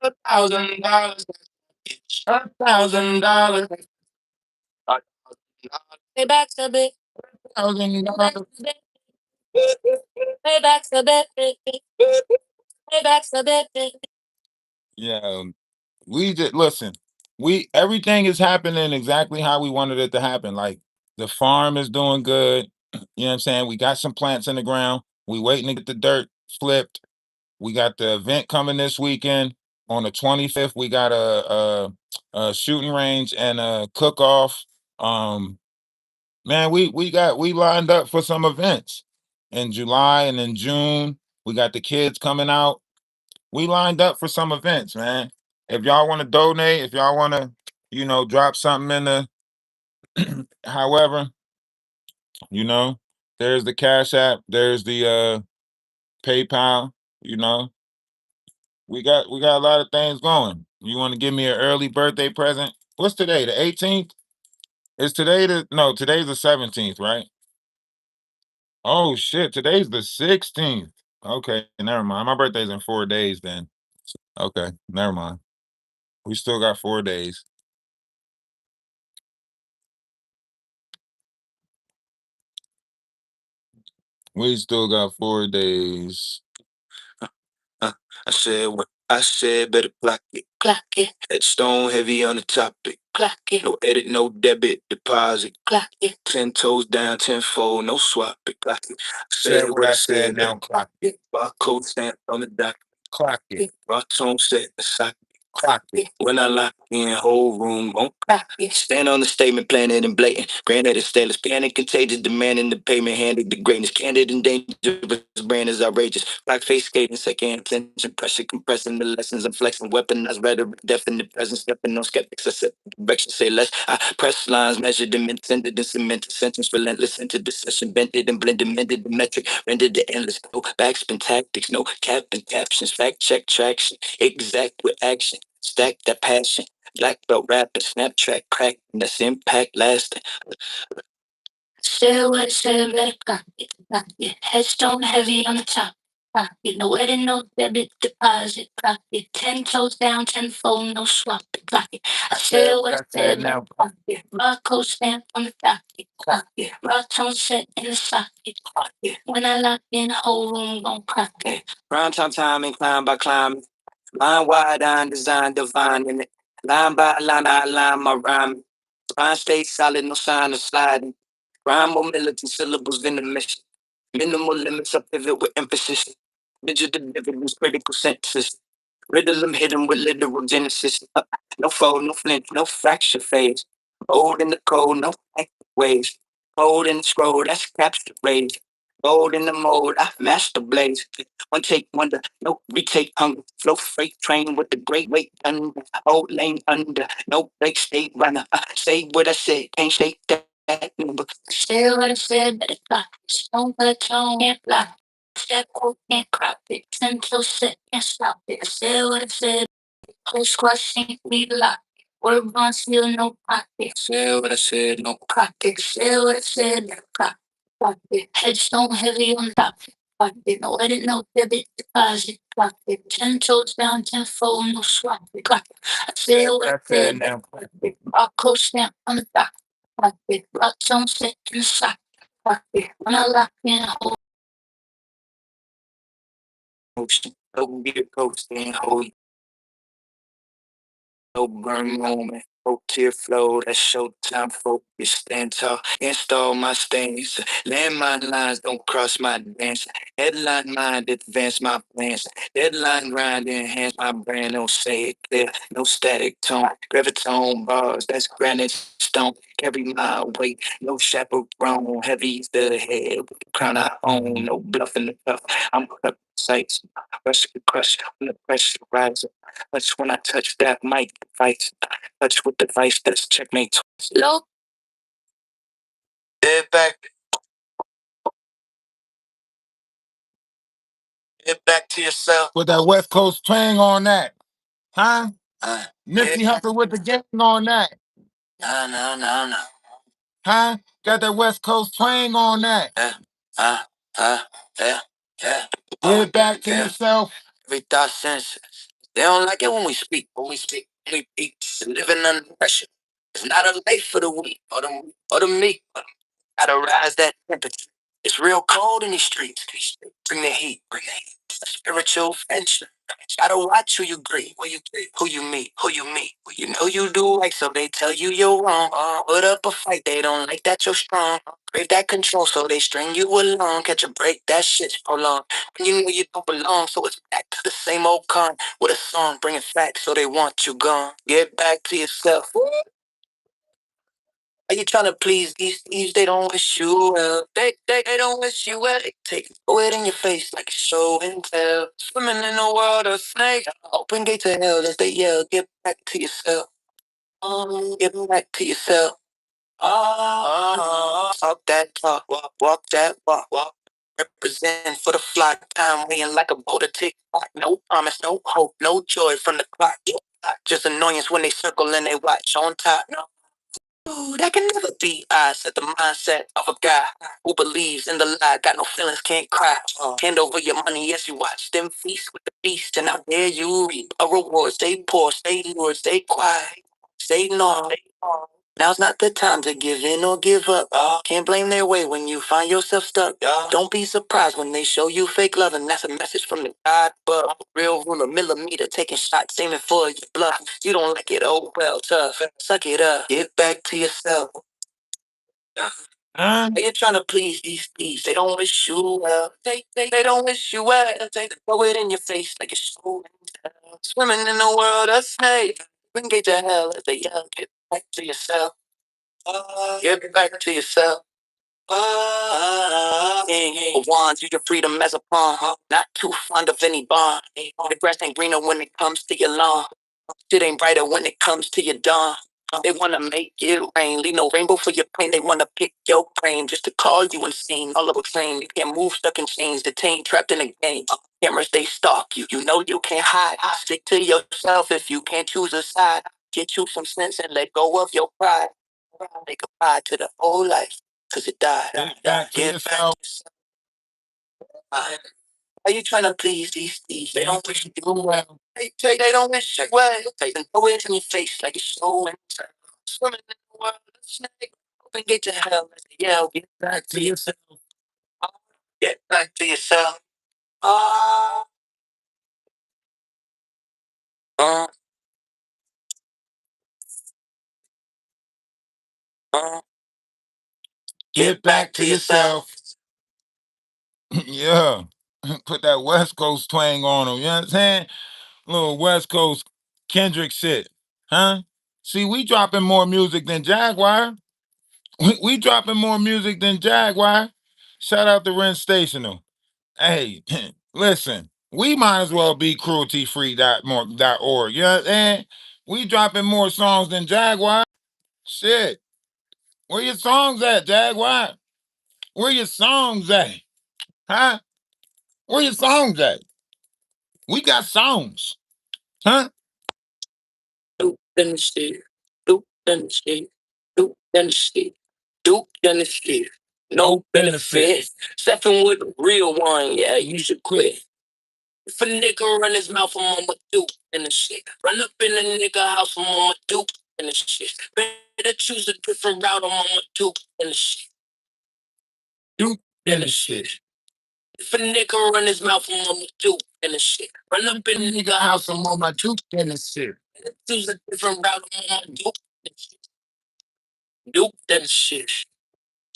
$1,000. $1,000. Payback's a bitch. $1,000. Payback's a bitch. Payback's a bitch. Yeah, we just listen. We everything is happening exactly how we wanted it to happen. Like the farm is doing good. You know what I'm saying? We got some plants in the ground. We waiting to get the dirt flipped. We got the event coming this weekend. On the 25th, we got a shooting range and a cook off. Man, we lined up for some events in July and in June. We got the kids coming out. We lined up for some events, man. If y'all want to donate, if y'all want to, drop something in the however, you know, there's the Cash App, there's the PayPal, you know. We got a lot of things going. You want to give me an early birthday present? What's today? The 18th? Is today the no, today's the 17th, right? Oh shit, today's the 16th. Okay, never mind. My birthday's in 4 days then. Okay, never mind. We still got 4 days. We still got 4 days. Uh, I said better clock it. Clock it. Headstone heavy on the topic. Clock it. No edit, no debit, deposit. Clock it. 10 toes down, tenfold, no swap it. Clock it. Said what I said, now clock it. Barcode stamp on the dock. Clock it. Raw tone set the socket. clock it. When I lock in, whole room won't clock it. Stand on the statement, planet and blatant. Granted, it's stainless, panic, contagious, demanding the payment, handed the greatness, candid and dangerous, brand is outrageous. Black face skating, second attention, pressure, compressing the lessons, I'm flexing, weaponized rhetoric, definite presence, stepping on skeptics, I set direction, say less. I press lines, measured them, intended and cemented, sentence relentless, into the session, bent it and blended, mended the metric, rendered the endless, no backspin tactics, no cap and captions, fact check traction, exact with action. Stack that passion, black belt rapping, Snapchat crack, and that's impact lasting. Still what said, let it pocket. Headstone heavy on the top. Pocket. No wedding, no debit deposit. Pocket. 10 toes down, 10-fold, no swap. Pocket. I said what I said, now pocket. Barcode stamp on the docket. Pocket. Raw tone set in the socket. Pocket. When I lock in, whole room gon' crack it. Prime time and climb by climb. Line wide on design divine in it. Line by line, I line my rhyme. Rhyme stay solid, no sign of sliding. Rhyme more militant syllables than the mission. Minimal limits, I pivot with emphasis. Digital dividends, critical sentences. Riddle hidden with literal genesis. No fold, no flinch, no fracture phase. Old in the cold, no active waves. Old in the scroll, that's capture rays. Old in the mold, I master blaze. One take wonder, no retake hunger. Flow freight train with the great weight under. Old lane under, no break state runner. Say what I said, can't shake that number. Say what I said, but it block. Stone but tone can't block. Step quote can't crop it. Until set can't stop it. I said what I said. Whole squad sink me lock. Word on seal, no pocket. Said what I said, no pocket. Said what I said, no pocket. Headstone heavy on top. Pocket. No edit, no debit, deposit. Pocket. 10 toes down, 10-fold, no swap. Pocket. I said what I said, no pocket. Barcode stamp on the dock. Pocket. Rock tone set in the sock. Pocket. When I lock in, hold motion. Don't get coasting, hold no burn moment. No tear flow, that's showtime focus. Stand tall, install my stains. Landmine lines don't cross my dance. Headline mind advance my plans. Deadline grind enhance my brand. Don't say it clear, no static tone. Gravitone bars, that's granite stone. Carry my weight, no chaperone. Heavy's the head with the crown I own. No bluff in the cuff. I'm cut sights. Crush when the pressure rises. Touch when I touch that mic device. Touch with the device that's checkmate. Low. Get back to yourself. With that West Coast twang on that. Huh? Nipsey Hussle with the gang on that. No. Huh? Got that West Coast twang on that. Uh, uh, yeah. Get back to yourself. Every thought sense. They don't like it when we speak. We eat. Living under pressure. It's not a life for the weak or the meek. Gotta rise that temperature. It's real cold in these streets. Bring the heat. A spiritual friendship. Gotta watch who you greet, who you meet. Who you know you do right, so they tell you you're wrong. Put up a fight, they don't like that you're strong. Crave that control, so they string you along. Catch a break, that shit's prolonged. When you know you don't belong, so it's back to the same old con. With a song bringing facts, so they want you gone. Get back to yourself. Are you trying to please these thieves? They don't wish you well. They don't wish you well. They take it in your face like a show and tell. Swimming in a world of snakes. Open gate to hell as they yell. Get back to yourself. Get back to yourself. Talk that talk. Walk that walk. Represent for the flock. Time weighing like a boulder tick. No promise, no hope, no joy from the clock. Just annoyance when they circle and they watch on top. Ooh, that can never be. I set the mindset of a guy who believes in the lie. Got no feelings, can't cry. Hand over your money, yes, you watch them feast with the beast. And out there you reap a reward. Stay poor, stay lured, stay quiet, stay normal. Now's not the time to give in or give up. Can't blame their way when you find yourself stuck. Don't be surprised when they show you fake love, and that's a message from the God. But real ruler, millimeter, taking shots, aiming for your bluff. You don't like it, oh well, tough. Suck it up, get back to yourself. Are you trying to please these thieves? They don't wish you well. They don't wish you well. They throw it in your face like it's so. Swimming in the world of snakes. We can get to hell if they yell. Get back to yourself. Get back to yourself. Wands, use your freedom as a pawn. Not too fond of any bond. The grass ain't greener when it comes to your lawn. Shit ain't brighter when it comes to your dawn. They wanna make it rain, leave no rainbow for your pain. They wanna pick your brain just to call you insane. All of a train, you can't move, stuck in chains, detained, trapped in a game. Cameras, they stalk you. You know you can't hide. Stick to yourself if you can't choose a side. Get you some sense and let go of your pride. Say goodbye to the old life, cause it died. Get back to yourself. Are you trying to please these thieves? They don't wish you well. They don't wish you well. They can throw it in your face like it's so winter. Swimming in the world of snake. Open get to hell. Yeah, get back to yourself. Get back to yourself. Uh, uh, uh. Get back to yourself. Yeah. Put that West Coast twang on them. You know what I'm saying? Little West Coast Kendrick shit. Huh? See, we dropping more music than Jaguar. We dropping more music than Jaguar. Shout out to Rent Stational. Hey, listen, we might as well be crueltyfree.org. You know what I'm saying? We dropping more songs than Jaguar. Shit. Where your songs at, Jaguar? Where your songs at? Huh? Where your songs at? We got songs. Huh? Duke Dynasty. Duke Dynasty. Duke Dynasty. Duke Dynasty. No benefit. Stepping with a real one, yeah, you should quit. If a nigga run his mouth, I'm on my Duke and the shit. Run up in a nigga house, I'm on my Duke and the shit. Better choose a different route, I'm on my Duke and the shit. Duke and the shit. If a nigga run his mouth, I'm on my Duke and the shit. Run up in a nigga house, I'm on my Duke and the shit. Better choose a different route, I'm on my Duke and the shit. Duke and the shit.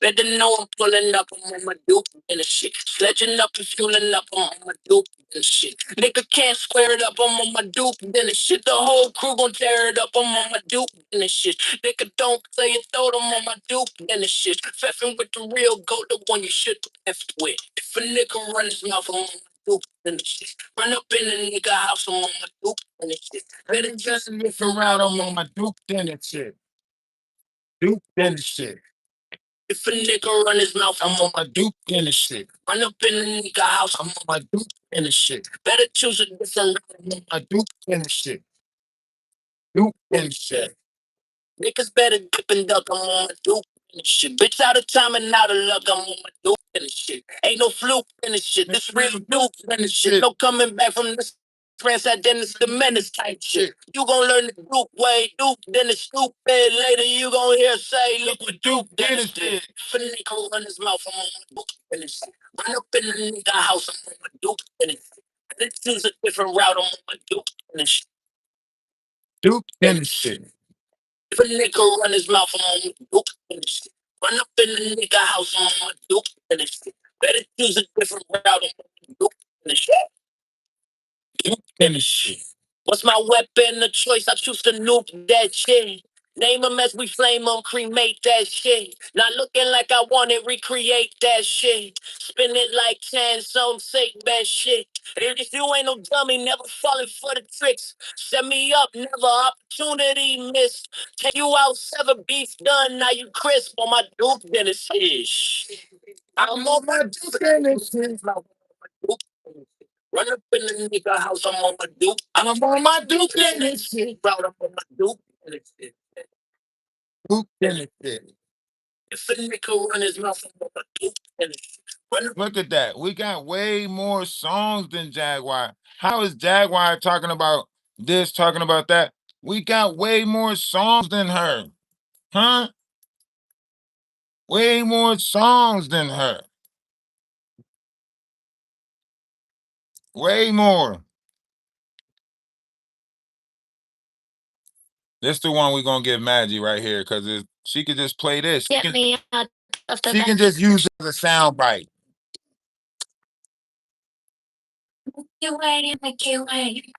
Better know I'm pulling up, I'm on my Duke and the shit. Sledging up and fueling up, I'm on my Duke and the shit. Nigga can't square it up, I'm on my Duke and the shit. The whole crew gon' tear it up, I'm on my Duke and the shit. Nigga don't play it, throw them on my Duke and the shit. Feffin' with the real goat, the one you should F with. If a nigga run his mouth, I'm on my Duke and the shit. Run up in a nigga house, I'm on my Duke and the shit. Better just live around, I'm on my Duke and the shit. Duke and the shit. If a nigga run his mouth, I'm on my Duke and the shit. Run up in a nigga house, I'm on my Duke and the shit. Better choose a different route, I'm on my Duke and the shit. Duke and the shit. Niggas better dip and duck, I'm on my Duke and the shit. Bitch out of time and out of luck, I'm on my Duke and the shit. Ain't no fluke in the shit, this real Duke and the shit. No coming back from this transcendence, the menace type shit. You gon' learn the Duke way, Duke, then the stupid. Later you gon' hear say, look what Duke did. If a nigga run his mouth, I'm on my Duke and the shit. Run up in the nigga house, I'm on my Duke and the shit. Let's choose a different route, I'm on my Duke and the shit. Duke and the shit. If a nigga run his mouth, I'm on my Duke and the shit. Run up in the nigga house, I'm on my Duke and the shit. Better choose a different route, I'm on my Duke and the shit. Duke and the shit. What's my weapon of choice? I choose to nuke that shit. Name 'em as we flame 'em, cremate that shit. Not looking like I want it, recreate that shit. Spin it like chance, so take that shit. And if you ain't no dummy, never falling for the tricks. Set me up, never opportunity missed. Take you out, sever beef done, now you crisp on my Duke Dennis ish. I'm on my Duke Dennis. Run up in the nigga house, I'm on my Duke. I'm on my Duke and this shit. Proud I'm on my Duke and this shit. Duke and this shit. If a nigga run his mouth, I'm on my Duke and this shit. Look at that. We got way more songs than Jaguar. How is Jaguar talking about this, talking about that? We got way more songs than her. Huh? Way more songs than her. Way more. This the one we're gonna give Maggie right here, because she could just play this. Get me out of the She can just use it as a sound bite. You wait, make you wait.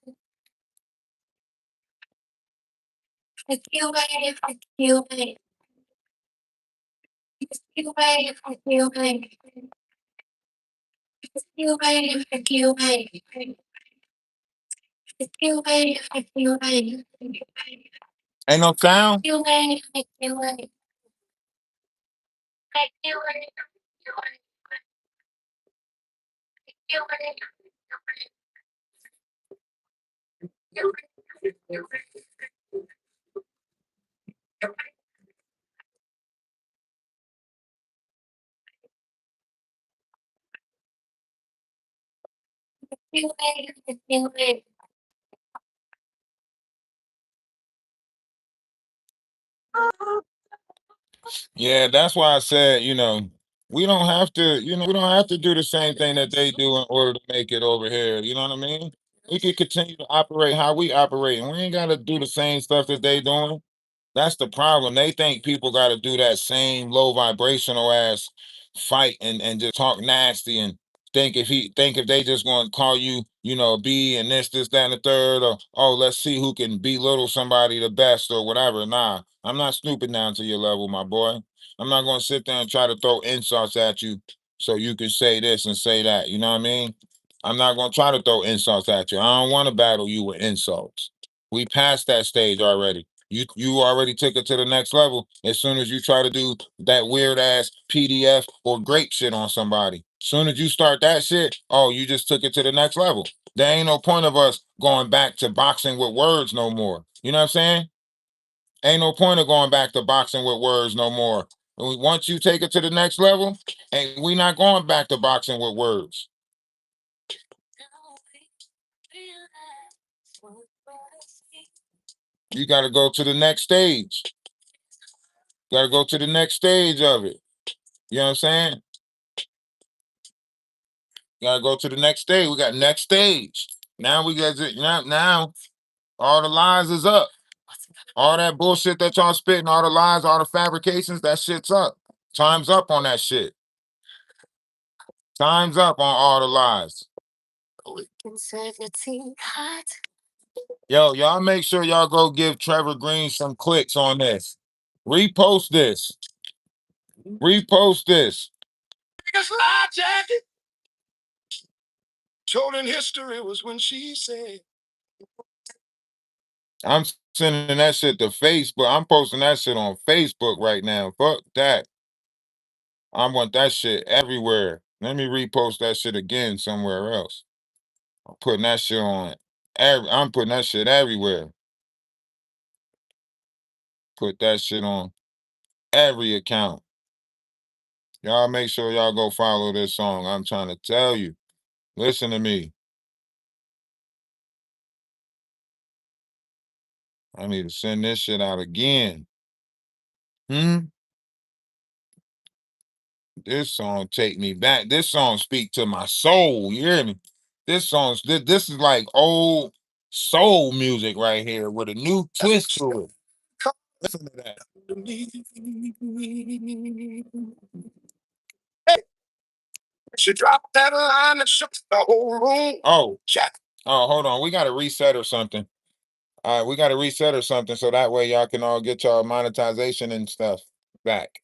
Ain't no sound. Yeah, that's why I said, we don't have to, we don't have to do the same thing that they do in order to make it over here. You know what I mean? We can continue to operate how we operate, and we ain't got to do the same stuff that they doing. That's the problem. They think people got to do that same low vibrational ass fight and just talk nasty and think if they just going to call you, B and this, that, and the third, or let's see who can belittle somebody the best or whatever. Nah, I'm not snooping down to your level, my boy. I'm not going to sit there and try to throw insults at you so you can say this and say that. You know what I mean? I'm not going to try to throw insults at you. I don't want to battle you with insults. We passed that stage already. You already took it to the next level as soon as you try to do that weird ass PDF or grape shit on somebody. Soon as you start that shit, oh, you just took it to the next level. There ain't no point of us going back to boxing with words no more. You know what I'm saying? Ain't no point of going back to boxing with words no more. Once you take it to the next level, and we not going back to boxing with words. You got to go to the next stage. Got to go to the next stage of it. You know what I'm saying? Gotta go to the next stage. We got next stage. Now we got to now all the lies is up. All that bullshit that y'all spitting, all the lies, all the fabrications, that shit's up. Time's up on that shit. Time's up on all the lies. Yo, y'all make sure y'all go give Trevor Green some clicks on this. Repost this. Repost this. Biggest lie, Jackie. Told in history was when she said. I'm sending that shit to Facebook. I'm posting that shit on Facebook right now. Fuck that. I want that shit everywhere. Let me repost that shit again somewhere else. I'm putting that shit on. I'm putting that shit everywhere. Put that shit on every account. Y'all make sure y'all go follow this song. I'm trying to tell you. Listen to me. I need to send this shit out again. This song take me back. This song speak to my soul. You hear me? This is like old soul music right here with a new twist to it. Listen to that. Hey, she dropped that line and shook the whole room. Oh, hold on. We got to reset or something. All right, we got to reset or something so that way y'all can all get y'all monetization and stuff back.